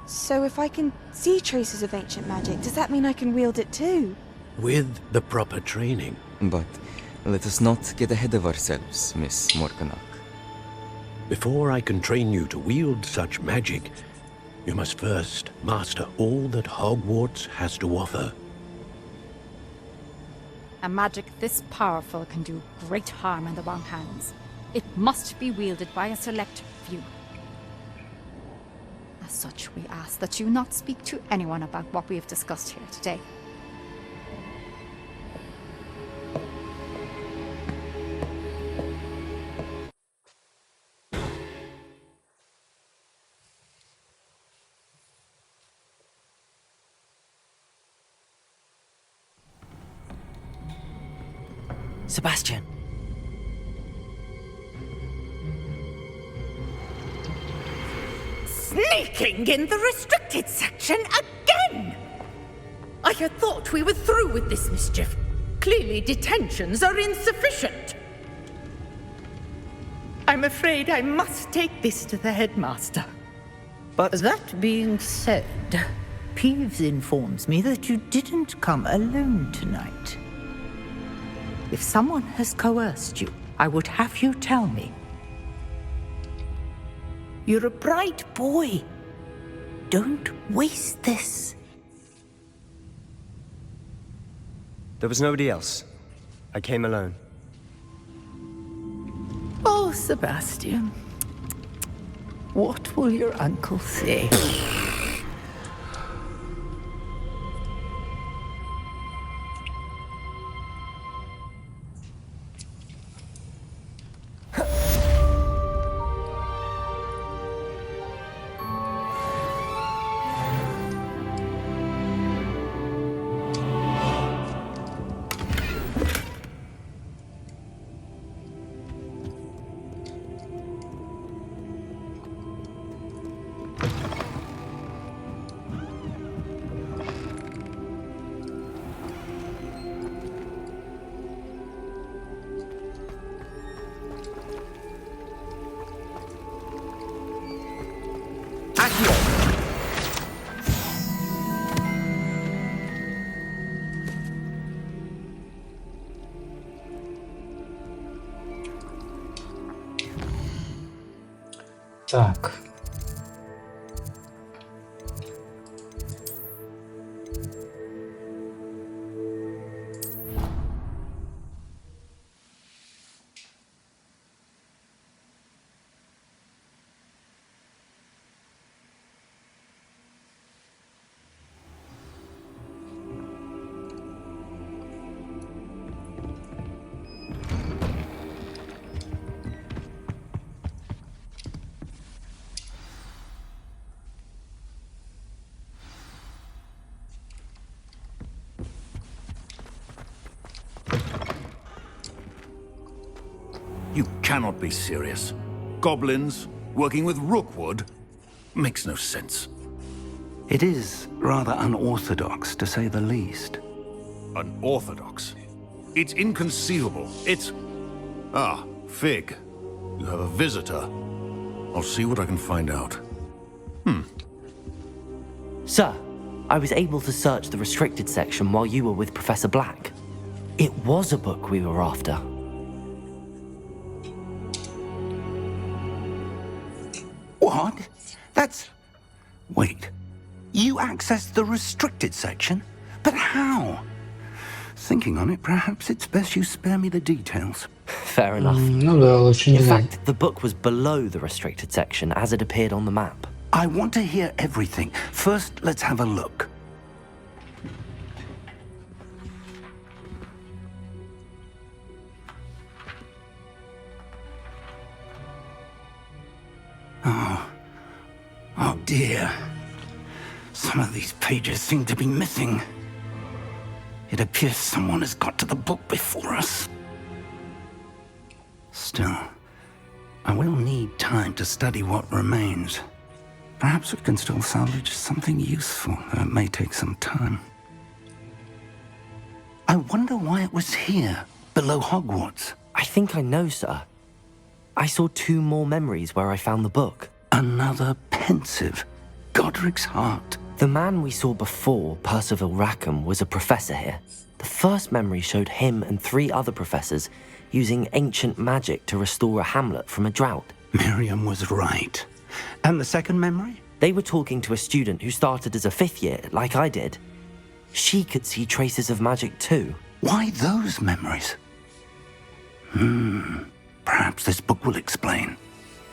So if I can see traces of ancient magic, does that mean I can wield it too? With the proper training. But let us not get ahead of ourselves, Miss Morganach. Before I can train you to wield such magic, you must first master all that Hogwarts has to offer. A magic this powerful can do great harm in the wrong hands. It must be wielded by a select few. As such, we ask that you not speak to anyone about what we have discussed here today. Sebastian, Sneaking in the restricted section again! I had thought we were through with this mischief. Clearly detentions are insufficient. I'm afraid I must take this to the headmaster. But that being said, Peeves informs me that you didn't come alone tonight. If someone has coerced you, I would have you tell me. You're a bright boy. Don't waste this. There was nobody else. I came alone. Oh, Sebastian. What will your uncle say? Так. You cannot be serious. Goblins working with rookwood makes no sense. It is rather unorthodox, to say the least. Unorthodox? It's inconceivable. It's... Ah, Fig. You have a visitor. I'll see what I can find out. Sir, I was able to search the restricted section while you were with Professor Black. It was a book we were after. What? That's... Wait. You accessed the restricted section? But how? Thinking on it, perhaps it's best you spare me the details. Fair enough. Ну да, лучше не In знаю. fact, the book was below the restricted section as it appeared on the map. I want to hear everything. First, let's have a look. Oh dear. Some of these pages seem to be missing. It appears someone has got to the book before us. Still, I will need time to study what remains. Perhaps we can still salvage something useful, though it may take some time. I wonder why it was here, below Hogwarts. I think I know, sir. I saw 2 more memories where I found the book. Another pensive. Godric's heart. The man we saw before, Percival Rackham, was a professor here. The first memory showed him and 3 other professors using ancient magic to restore a hamlet from a drought. Miriam was right. And the second memory? They were talking to a student who started as a 5th year, like I did. She could see traces of magic too. Why those memories? Perhaps this book will explain.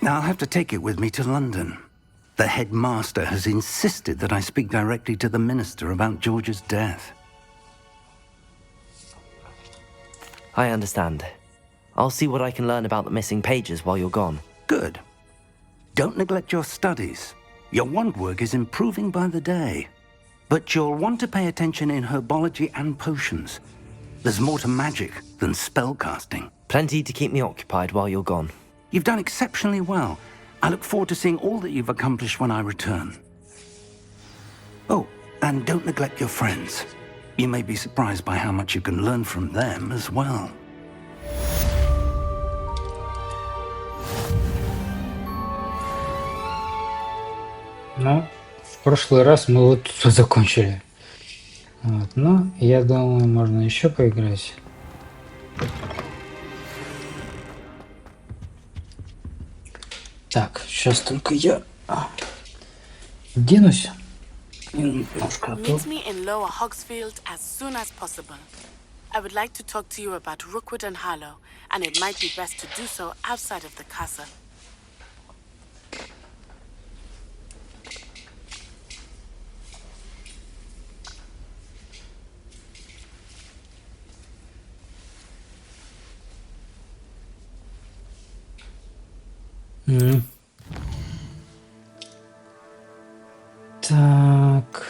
I'll have to take it with me to London. The headmaster has insisted that I speak directly to the minister about George's death. I understand. I'll see what I can learn about the missing pages while you're gone. Good. Don't neglect your studies. Your wand work is improving by the day. But you'll want to pay attention in herbology and potions. There's more to magic than spellcasting. Plenty to keep me occupied while you're gone. You've done exceptionally well. I look forward to seeing all that you've accomplished when I return. Oh, and don't neglect your friends. You may be surprised by how much you can learn from them as well. Ну, в прошлый раз мы вот тут закончили. Вот, но я думаю, можно еще поиграть. Так, сейчас только я оденусь. Немножко. Meet me in Lower Hogsfield as soon as possible. I would like to talk to you about Rookwood and Harlow, and it might be best to do so outside of the castle. Так.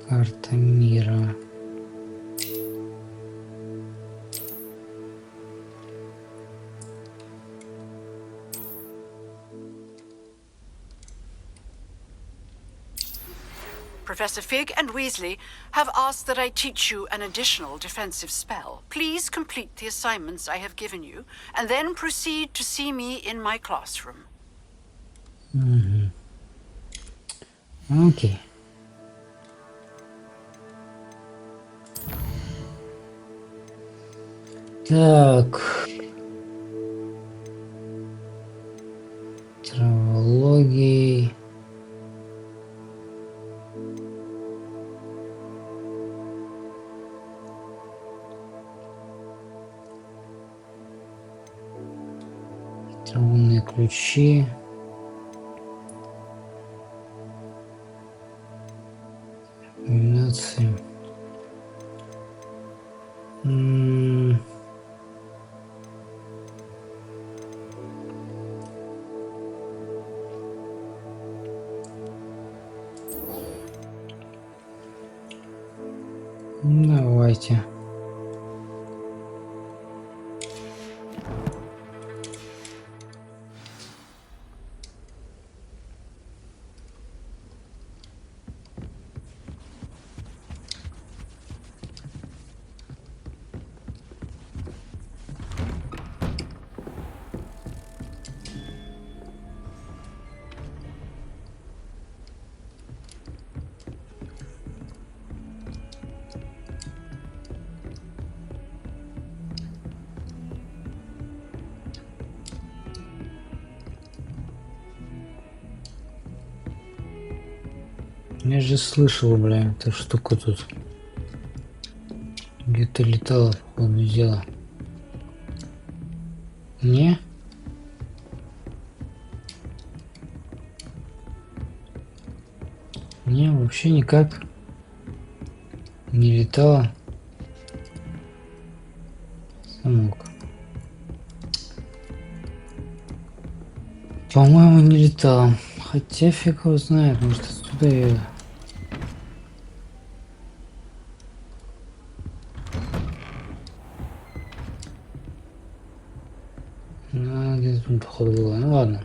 Карта мира. Professor Fig and Weasley have asked that I teach you an additional defensive spell. Please complete the assignments I have given you, and then proceed to see me in my classroom. Окей. Так. Травологии. Травные ключи. Комбинации. Давайте. Я же слышал, бля, эта штука тут где-то летала, походу, дело. Не? Не, вообще никак не летала. Самок. По-моему, не летала. Хотя фиг его знает, может отсюда я... Ну, где-то тут, походу, было. Ну ладно.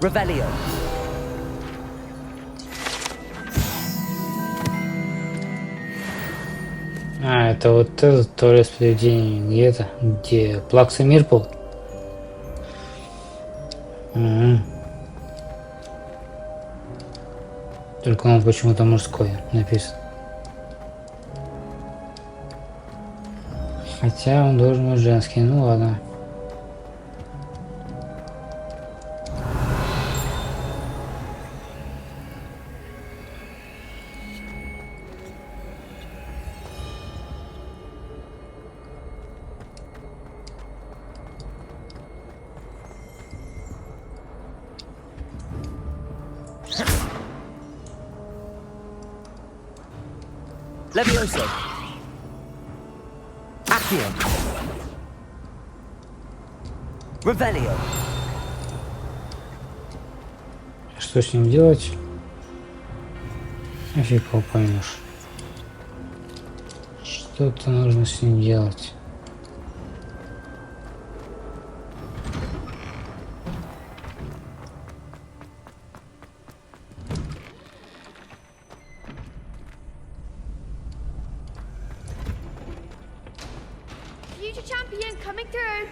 Revelio. А, это вот этот туалет привидений. Где это? Где Плакса Мирпл? Только он почему-то мужской написан. Хотя он должен быть женский. Ну ладно. Levioso. Accio. Revelio. Что с ним делать? Фиг его поймешь. Что-то нужно с ним делать. Future champion coming through.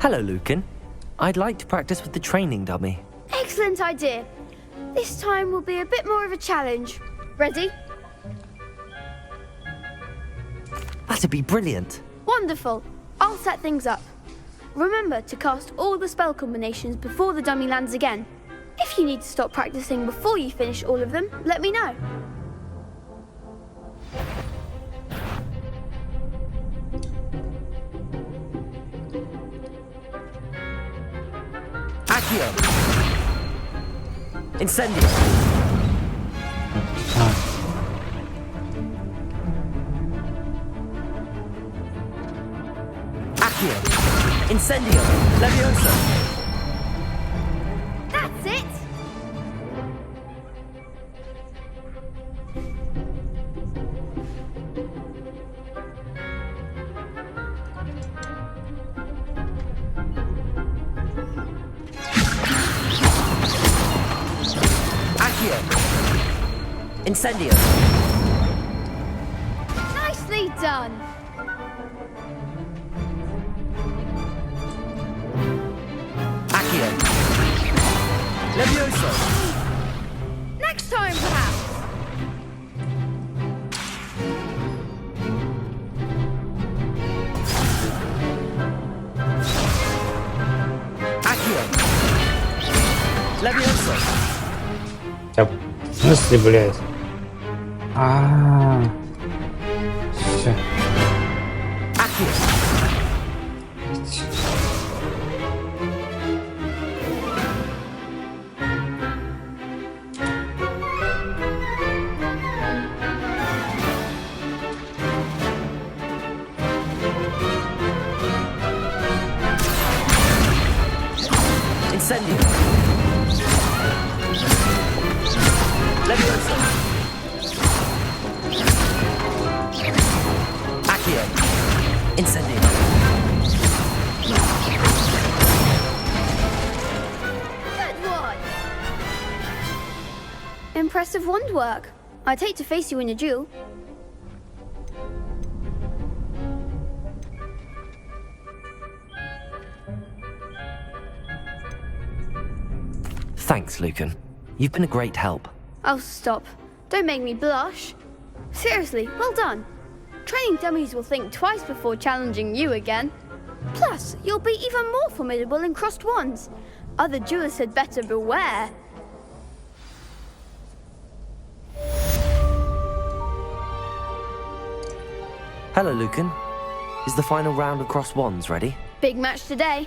Hello, Lucan. I'd like to practice with the training dummy. Excellent idea. This time will be a bit more of a challenge. Ready? That'd be brilliant. Wonderful. I'll set things up. Remember to cast all the spell combinations before the dummy lands again. If you need to stop practicing before you finish all of them, let me know. Accio. Incendio. Accio. Incendio. Levioso. That's it! Accio. Incendio. Nicely done! Accio. Levioso. Next time, perhaps! Accio. Levioso. Да, в смысле, блядь? Все. Incendio. Levioso. Accio. Incendio. Good one! Impressive wand work. I'd hate to face you in a duel. Thanks, Lucan. You've been a great help. Oh, stop. Don't make me blush. Seriously, well done. Training dummies will think twice before challenging you again. Plus, you'll be even more formidable in crossed wands. Other duelists had better beware. Hello, Lucan. Is the final round of cross wands ready? Big match today.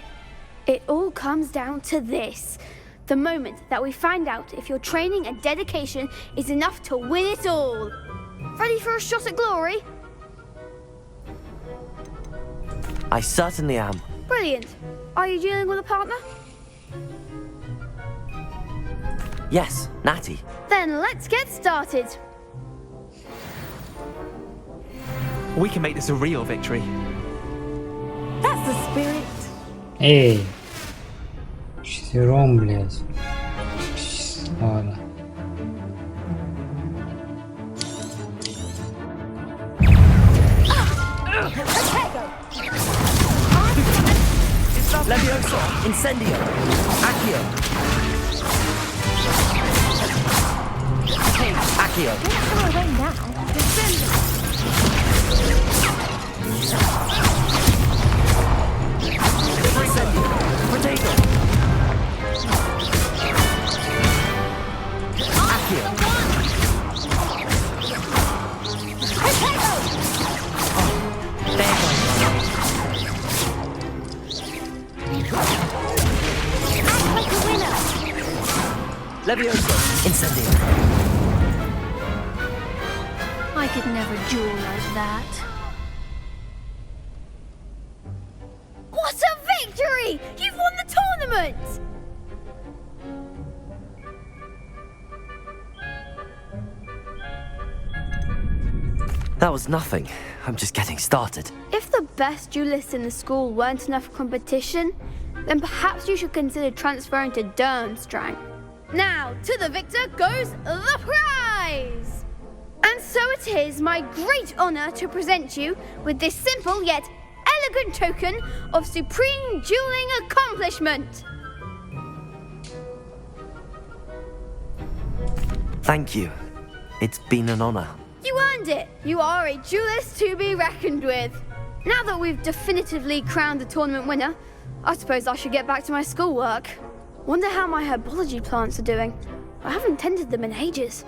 It all comes down to this. The moment that we find out if your training and dedication is enough to win it all. Ready for a shot at glory? I certainly am. Brilliant. Are you dealing with a partner? Yes, Natty. Then let's get started. We can make this a real victory. That's the spirit. Эй! Четвером, блядь. Ладно. Levioso. Incendio. Accio. Accio. Don't go away now. Incendio. Potato. Accio. Levioso, incendio. I could never duel like that. What a victory! You've won the tournament! That was nothing. I'm just getting started. If the best duelists in the school weren't enough competition, then perhaps you should consider transferring to Durmstrang. Now, to the victor goes the prize! And so it is my great honor to present you with this simple yet elegant token of supreme dueling accomplishment. Thank you. It's been an honor. You earned it. You are a duelist to be reckoned with. Now that we've definitively crowned the tournament winner, I suppose I should get back to my schoolwork. Wonder how my herbology plants are doing. I haven't tended them in ages.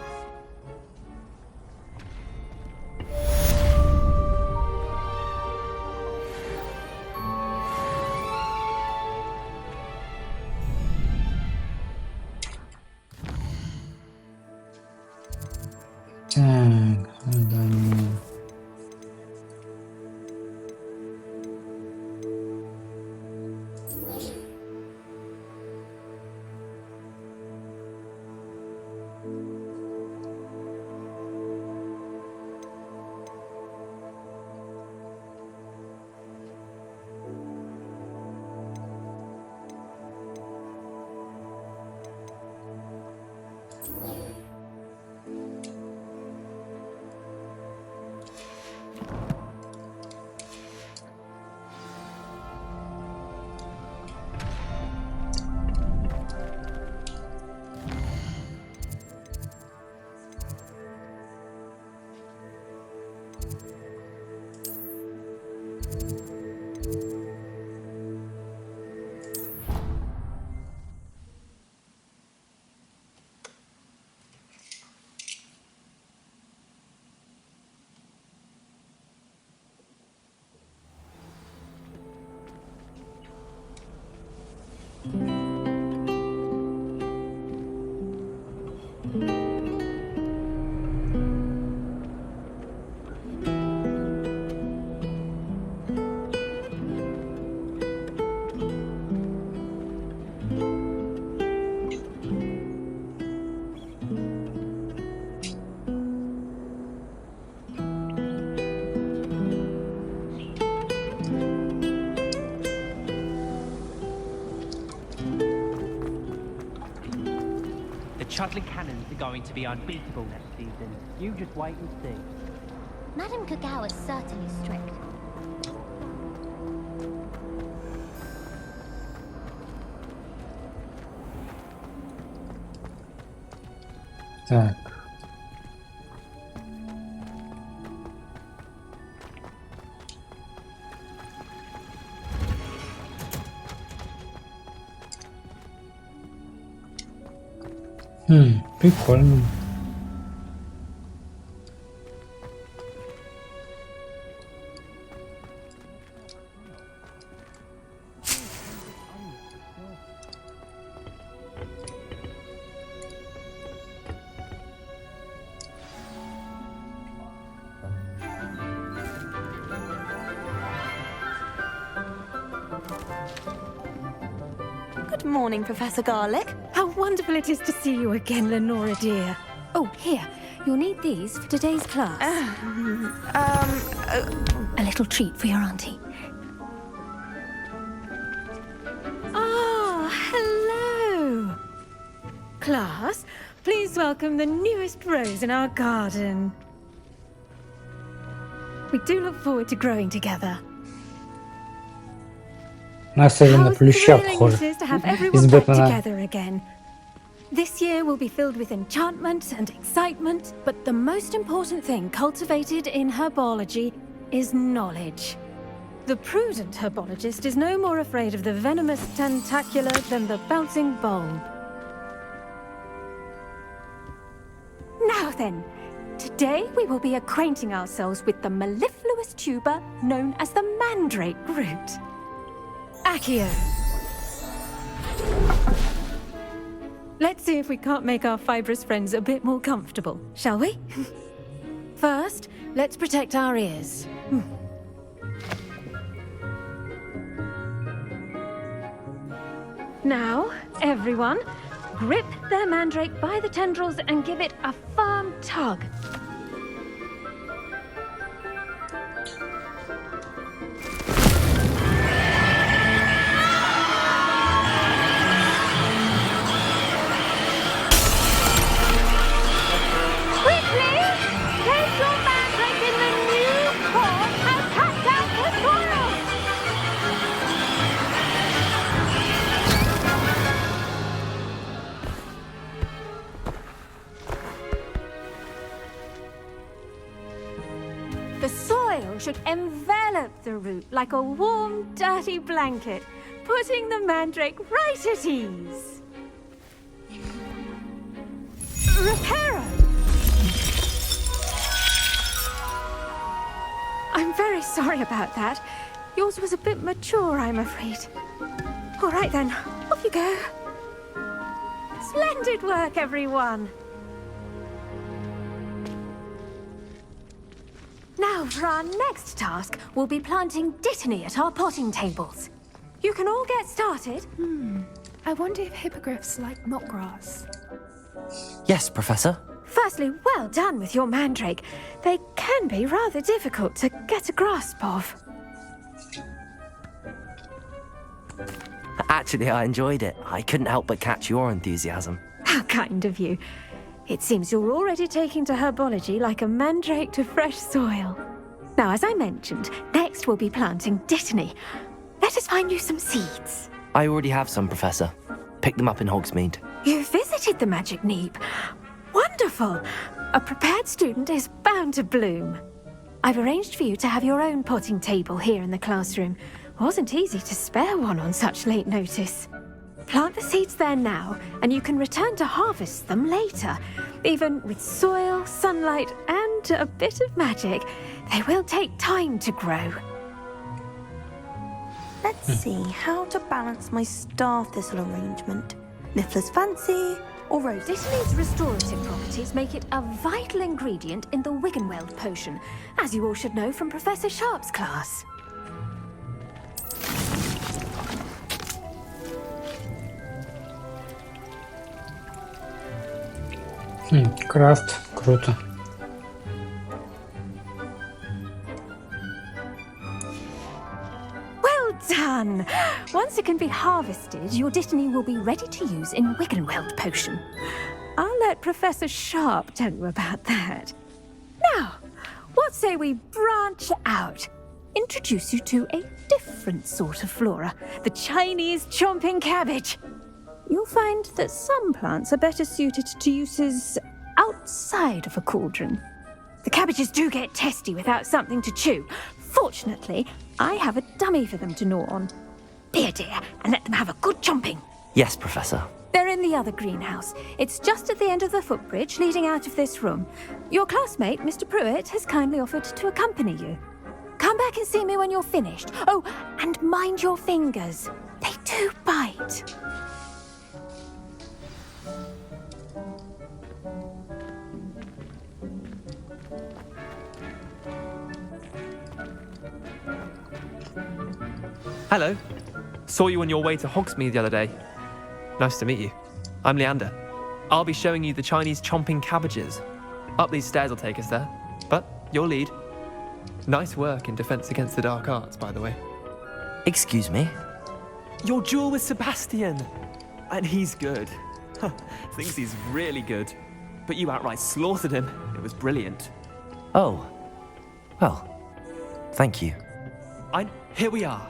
Chuddling cannons are going to be unbeatable next season. You just wait and see. Madame Kagao is certainly strict. Так. Прикольно. Good morning, Professor Garlick. How wonderful it is to see you again, Lenora dear. Oh, here. You'll need these for today's class. A little treat for your auntie. Ah, hello. Class, please welcome the newest rose in our garden. We do look forward to growing together. Особенно плюща похоже. It is to have everyone Из back Бэтмена. together again. This year will be filled with enchantment and excitement, but the most important thing cultivated in herbology is knowledge. The prudent herbologist is no more afraid of the venomous tentacular than the bouncing bulb. Now then, today we will be acquainting ourselves with the mellifluous tuber known as the mandrake root. Accio. Let's see if we can't make our fibrous friends a bit more comfortable, shall we? First, let's protect our ears. Now, everyone, grip their mandrake by the tendrils and give it a firm tug. Should envelop the root like a warm, dirty blanket, putting the mandrake right at ease. Reparo! I'm very sorry about that. Yours was a bit mature, I'm afraid. All right then, off you go. Splendid work, everyone. Now, for our next task, we'll be planting dittany at our potting tables. You can all get started. I wonder if hippogriffs like knotgrass. Yes, Professor. Firstly, well done with your mandrake. They can be rather difficult to get a grasp of. Actually, I enjoyed it. I couldn't help but catch your enthusiasm. How kind of you. It seems you're already taking to herbology like a mandrake to fresh soil. Now, as I mentioned, next we'll be planting dittany. Let us find you some seeds. I already have some, Professor. Picked them up in Hogsmeade. You visited the Magic Neep. Wonderful! A prepared student is bound to bloom. I've arranged for you to have your own potting table here in the classroom. Wasn't easy to spare one on such late notice. Plant the seeds there now, and you can return to harvest them later. Even with soil, sunlight, and a bit of magic, they will take time to grow. Let's see how to balance my star thistle arrangement. Niffler's fancy or rose. Dittany's restorative properties make it a vital ingredient in the Wiggenweld potion, as you all should know from Professor Sharp's class. Крафт, круто. Well done! Once it can be harvested, your dittany will be ready to use in Wiggenweld potion. I'll let Professor Sharp tell you about that. Now, what say we branch out? Introduce you to a different sort of flora, the Chinese chomping cabbage. You'll find that some plants are better suited to uses outside of a cauldron. The cabbages do get testy without something to chew. Fortunately, I have a dummy for them to gnaw on. Be a dear and let them have a good chomping. Yes, Professor. They're in the other greenhouse. It's just at the end of the footbridge leading out of this room. Your classmate, Mr. Pruitt, has kindly offered to accompany you. Come back and see me when you're finished. Oh, and mind your fingers. They do bite. Hello. Saw you on your way to Hogsmeade the other day. Nice to meet you. I'm Leander. I'll be showing you the Chinese chomping cabbages. Up these stairs will take us there. But you'll lead. Nice work in Defense Against the Dark Arts, by the way. Excuse me? Your duel with Sebastian. And he's good. Thinks he's really good. But you outright slaughtered him. It was brilliant. Oh. Well, thank you. Here we are.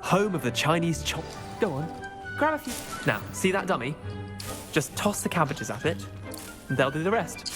Home of the Chinese chomp. Go on. Grab a few. Now, see that dummy? Just toss the cabbages at it, and they'll do the rest.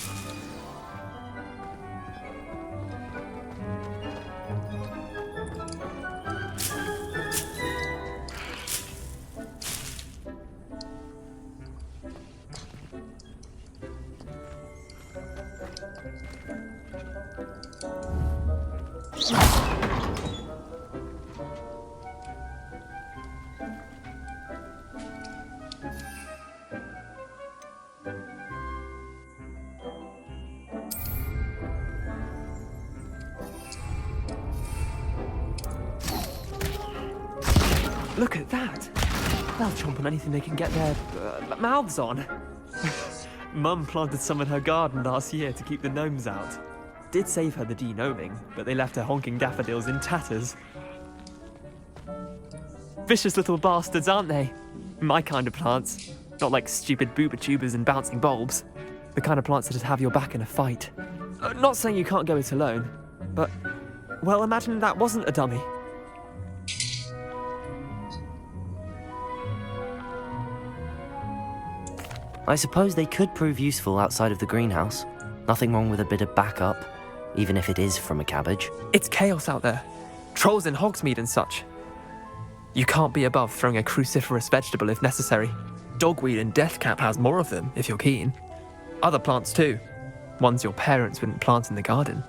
Look at that. They'll chomp on anything they can get their mouths on. Mum planted some in her garden last year to keep the gnomes out. Did save her the de-gnoming, but they left her honking daffodils in tatters. Vicious little bastards, aren't they? My kind of plants. Not like stupid booba tubers and bouncing bulbs. The kind of plants that'd have your back in a fight. Not saying you can't go it alone, but... well, imagine that wasn't a dummy. I suppose they could prove useful outside of the greenhouse. Nothing wrong with a bit of backup, even if it is from a cabbage. It's chaos out there. Trolls in Hogsmeade and such. You can't be above throwing a cruciferous vegetable if necessary. Dogweed and deathcap has more of them, if you're keen. Other plants too. Ones your parents wouldn't plant in the garden.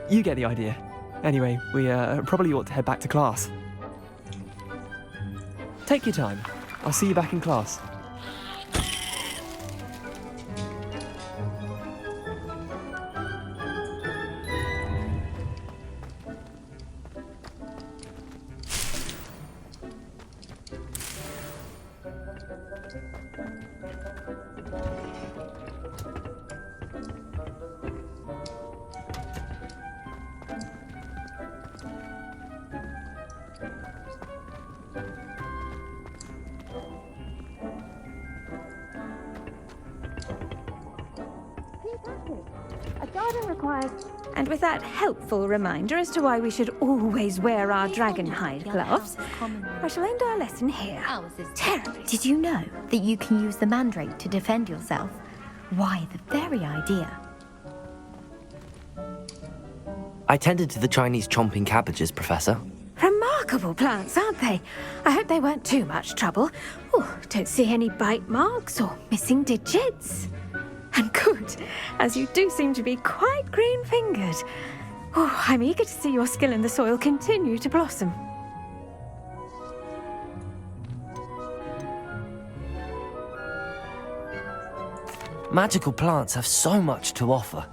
You get the idea. Anyway, we probably ought to head back to class. Take your time. I'll see you back in class. A garden requires... And with that helpful reminder as to why we should always wear our dragonhide gloves, I shall end our lesson here. Terribly. Did you know that you can use the mandrake to defend yourself? Why, the very idea. I tended to the Chinese chomping cabbages, Professor. Remarkable plants, aren't they? I hope they weren't too much trouble. Oh, don't see any bite marks or missing digits. And good, as you do seem to be quite green-fingered. Oh, I'm eager to see your skill in the soil continue to blossom. Magical plants have so much to offer.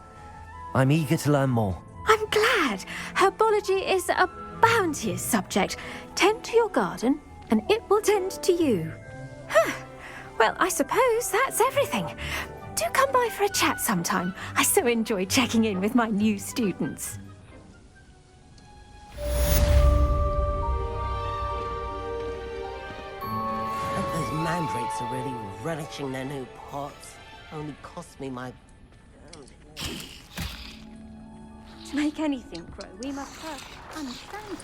I'm eager to learn more. I'm glad. Herbology is a bounteous subject. Tend to your garden, and it will tend to you. Huh. Well, I suppose that's everything. Do come by for a chat sometime. I so enjoy checking in with my new students. Those mandrakes are really relishing their new pots. Only cost me my... To make anything grow, we must first understand it.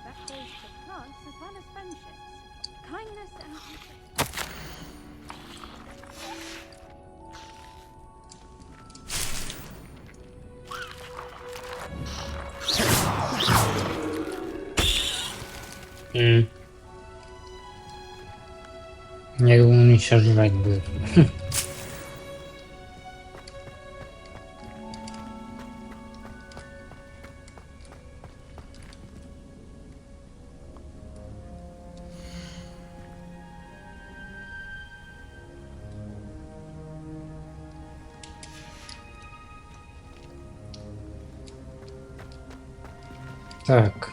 That goes for plants as well as friendships. Kindness and... Я думал, он сейчас жрать будет. Так.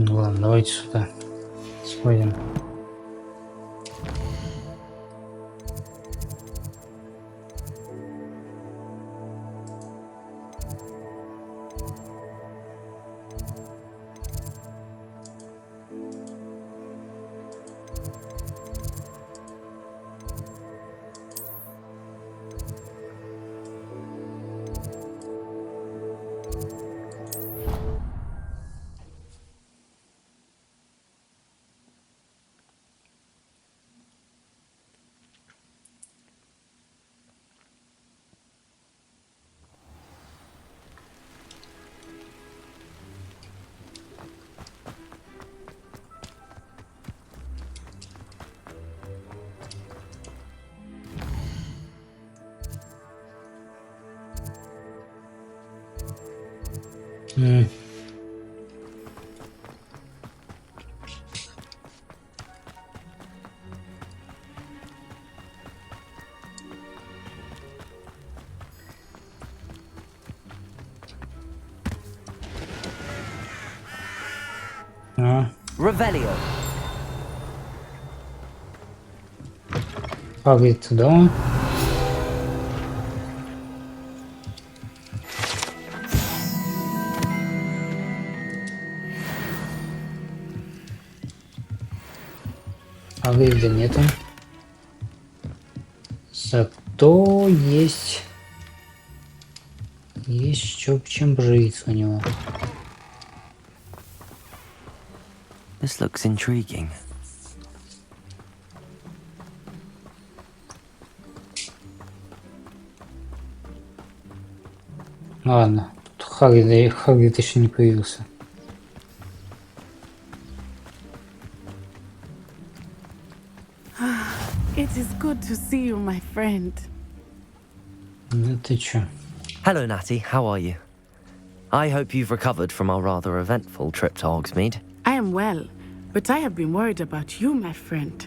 Ладно, давайте сюда сходим. Revelio. Хагрид туда. Хагрида нету. Зато есть чем поживиться у него. This looks intriguing. Ладно, тут Хагрид еще не появился. It is good to see you, my friend. Да ты чё? Hello, Natty. How are you? I hope you've recovered from our rather eventful trip to Hogsmeade. I am well, but I have been worried about you, my friend.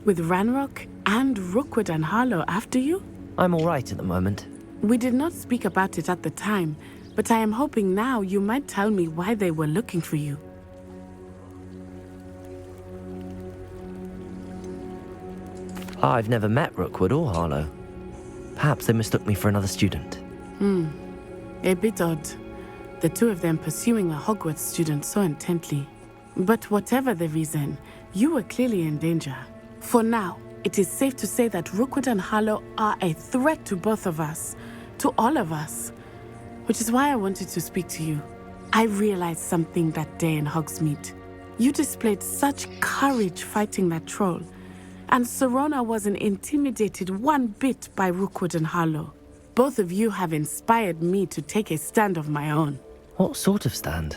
With Ranrock and Rookwood and Harlow after you? I'm all right at the moment. We did not speak about it at the time, but I am hoping now you might tell me why they were looking for you. I've never met Rookwood or Harlow. Perhaps they mistook me for another student. A bit odd. The two of them pursuing a Hogwarts student so intently. But whatever the reason, you were clearly in danger. For now, it is safe to say that Rookwood and Harlow are a threat to both of us. To all of us. Which is why I wanted to speak to you. I realized something that day in Hogsmeade. You displayed such courage fighting that troll. And Serona wasn't intimidated one bit by Rookwood and Harlow. Both of you have inspired me to take a stand of my own. What sort of stand?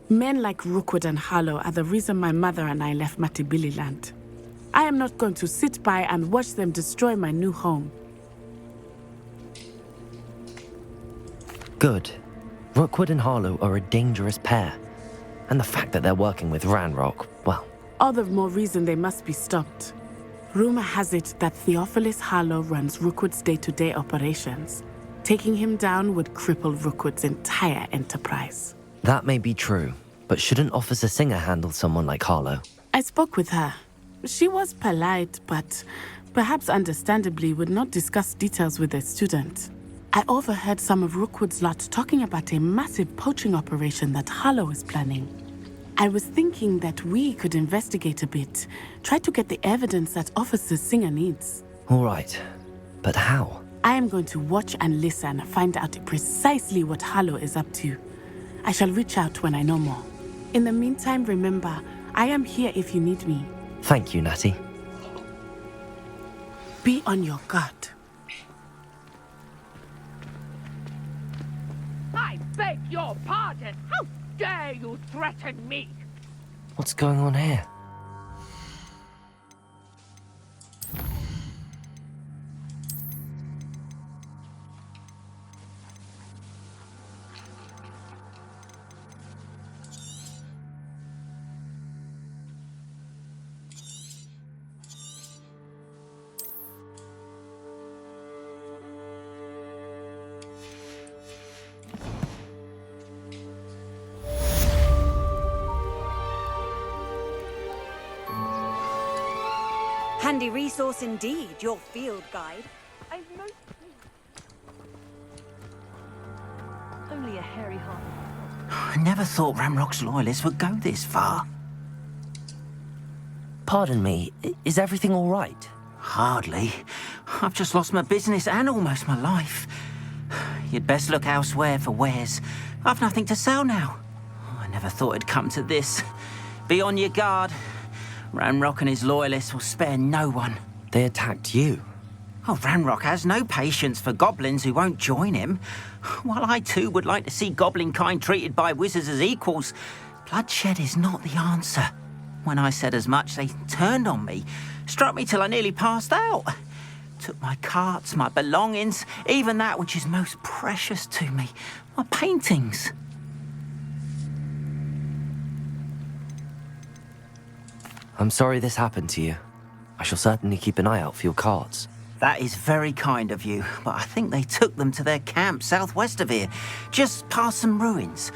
Men like Rookwood and Harlow are the reason my mother and I left Matibili land. I am not going to sit by and watch them destroy my new home. Good. Rookwood and Harlow are a dangerous pair. And the fact that they're working with Ranrock, well... All the more reason they must be stopped. Rumor has it that Theophilus Harlow runs Rookwood's day-to-day operations. Taking him down would cripple Rookwood's entire enterprise. That may be true, but shouldn't Officer Singer handle someone like Harlow? I spoke with her. She was polite, but perhaps understandably would not discuss details with a student. I overheard some of Rookwood's lot talking about a massive poaching operation that Harlow is planning. I was thinking that we could investigate a bit, try to get the evidence that Officer Singer needs. All right, but how? I am going to watch and listen, find out precisely what Harlow is up to. I shall reach out when I know more. In the meantime, remember, I am here if you need me. Thank you, Natty. Be on your guard. I beg your pardon. How dare you threaten me? What's going on here? Handy resource indeed, your field guide. Only a hairy heart. I never thought Ranrock's loyalists would go this far. Pardon me, is everything all right? Hardly. I've just lost my business and almost my life. You'd best look elsewhere for wares. I've nothing to sell now. I never thought it'd come to this. Be on your guard. Ranrock and his loyalists will spare no one. They attacked you? Oh, Ranrock has no patience for goblins who won't join him. While I too would like to see goblin kind treated by wizards as equals, bloodshed is not the answer. When I said as much, they turned on me, struck me till I nearly passed out. Took my carts, my belongings, even that which is most precious to me, my paintings. I'm sorry this happened to you. I shall certainly keep an eye out for your cards. That is very kind of you, but I think they took them to their camp southwest of here, just past some ruins.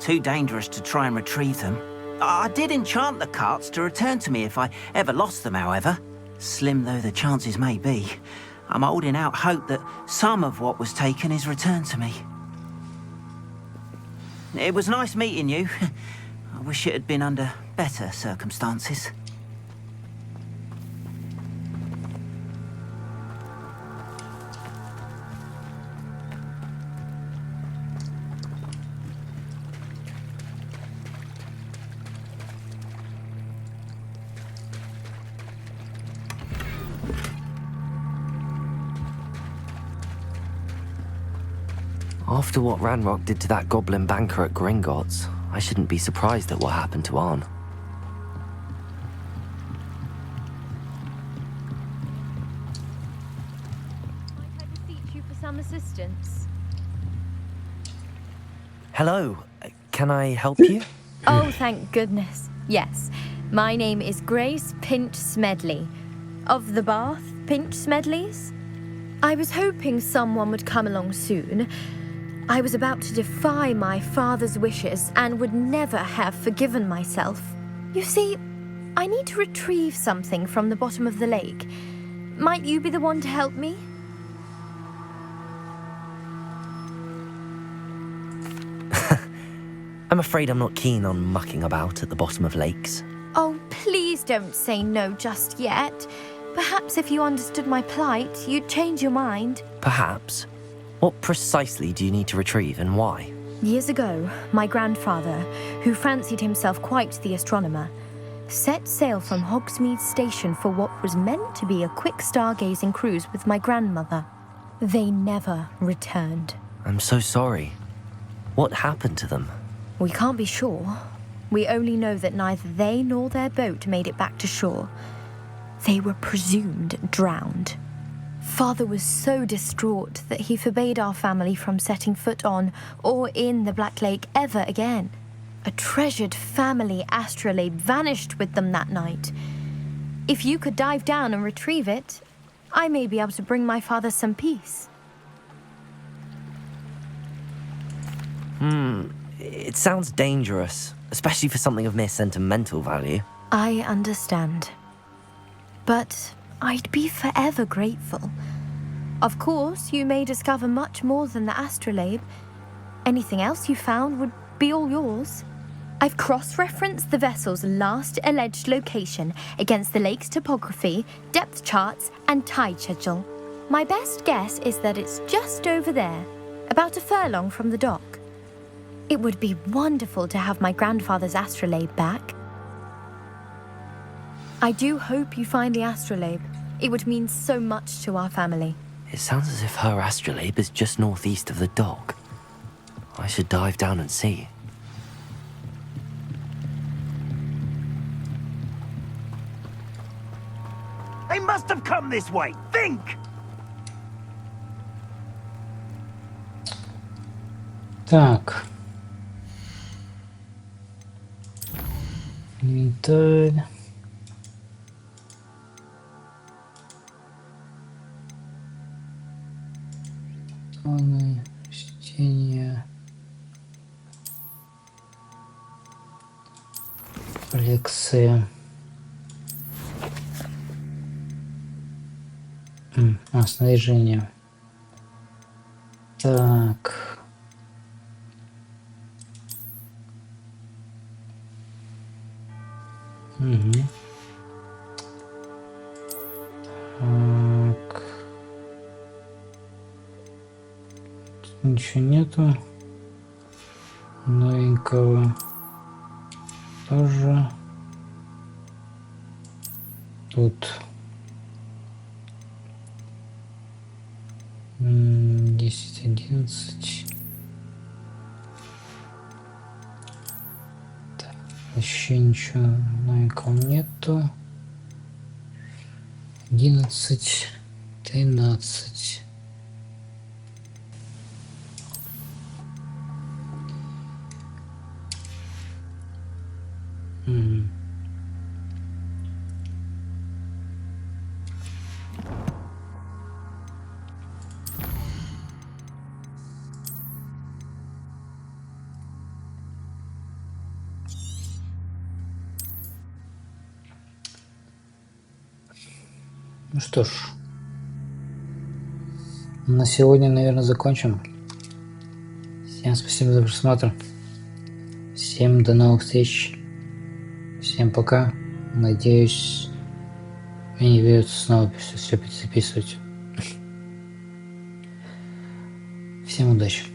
Too dangerous to try and retrieve them. I did enchant the cards to return to me if I ever lost them, however. Slim though the chances may be, I'm holding out hope that some of what was taken is returned to me. It was nice meeting you. I wish it had been under better circumstances. After what Ranrock did to that goblin banker at Gringotts, I shouldn't be surprised at what happened to Arn. Might I beseech you for some assistance? Hello, can I help you? Oh, thank goodness. Yes. My name is Grace Pinch Smedley, of the Bath Pinch Smedleys. I was hoping someone would come along soon. I was about to defy my father's wishes and would never have forgiven myself. You see, I need to retrieve something from the bottom of the lake. Might you be the one to help me? I'm afraid I'm not keen on mucking about at the bottom of lakes. Oh, please don't say no just yet. Perhaps if you understood my plight, you'd change your mind. Perhaps. What precisely do you need to retrieve and why? Years ago, my grandfather, who fancied himself quite the astronomer, set sail from Hogsmeade Station for what was meant to be a quick stargazing cruise with my grandmother. They never returned. I'm so sorry. What happened to them? We can't be sure. We only know that neither they nor their boat made it back to shore. They were presumed drowned. Father was so distraught that he forbade our family from setting foot on or in the Black Lake ever again. A treasured family astrolabe vanished with them that night. If you could dive down and retrieve it, I may be able to bring my father some peace. It sounds dangerous, especially for something of mere sentimental value. I understand. But I'd be forever grateful. Of course, you may discover much more than the astrolabe. Anything else you found would be all yours. I've cross-referenced the vessel's last alleged location against the lake's topography, depth charts, and tide schedule. My best guess is that it's just over there, about a furlong from the dock. It would be wonderful to have my grandfather's astrolabe back. I do hope you find the astrolabe. It would mean so much to our family. It sounds as if her astrolabe is just northeast of the dock. I should dive down and see. They must have come this way. Think! Так. Инвентарь. Чтение. Лекция. Снаряжение. Так. Угу. Так. Тут ничего нету. Новенького тоже. Тут 10, 11. Так, еще ничего новенького нету. 11, 13. Ну что ж, на сегодня, наверное, закончим. Всем спасибо за просмотр. Всем до новых встреч. Всем пока. Надеюсь, мне не придется снова все записывать. Всем удачи.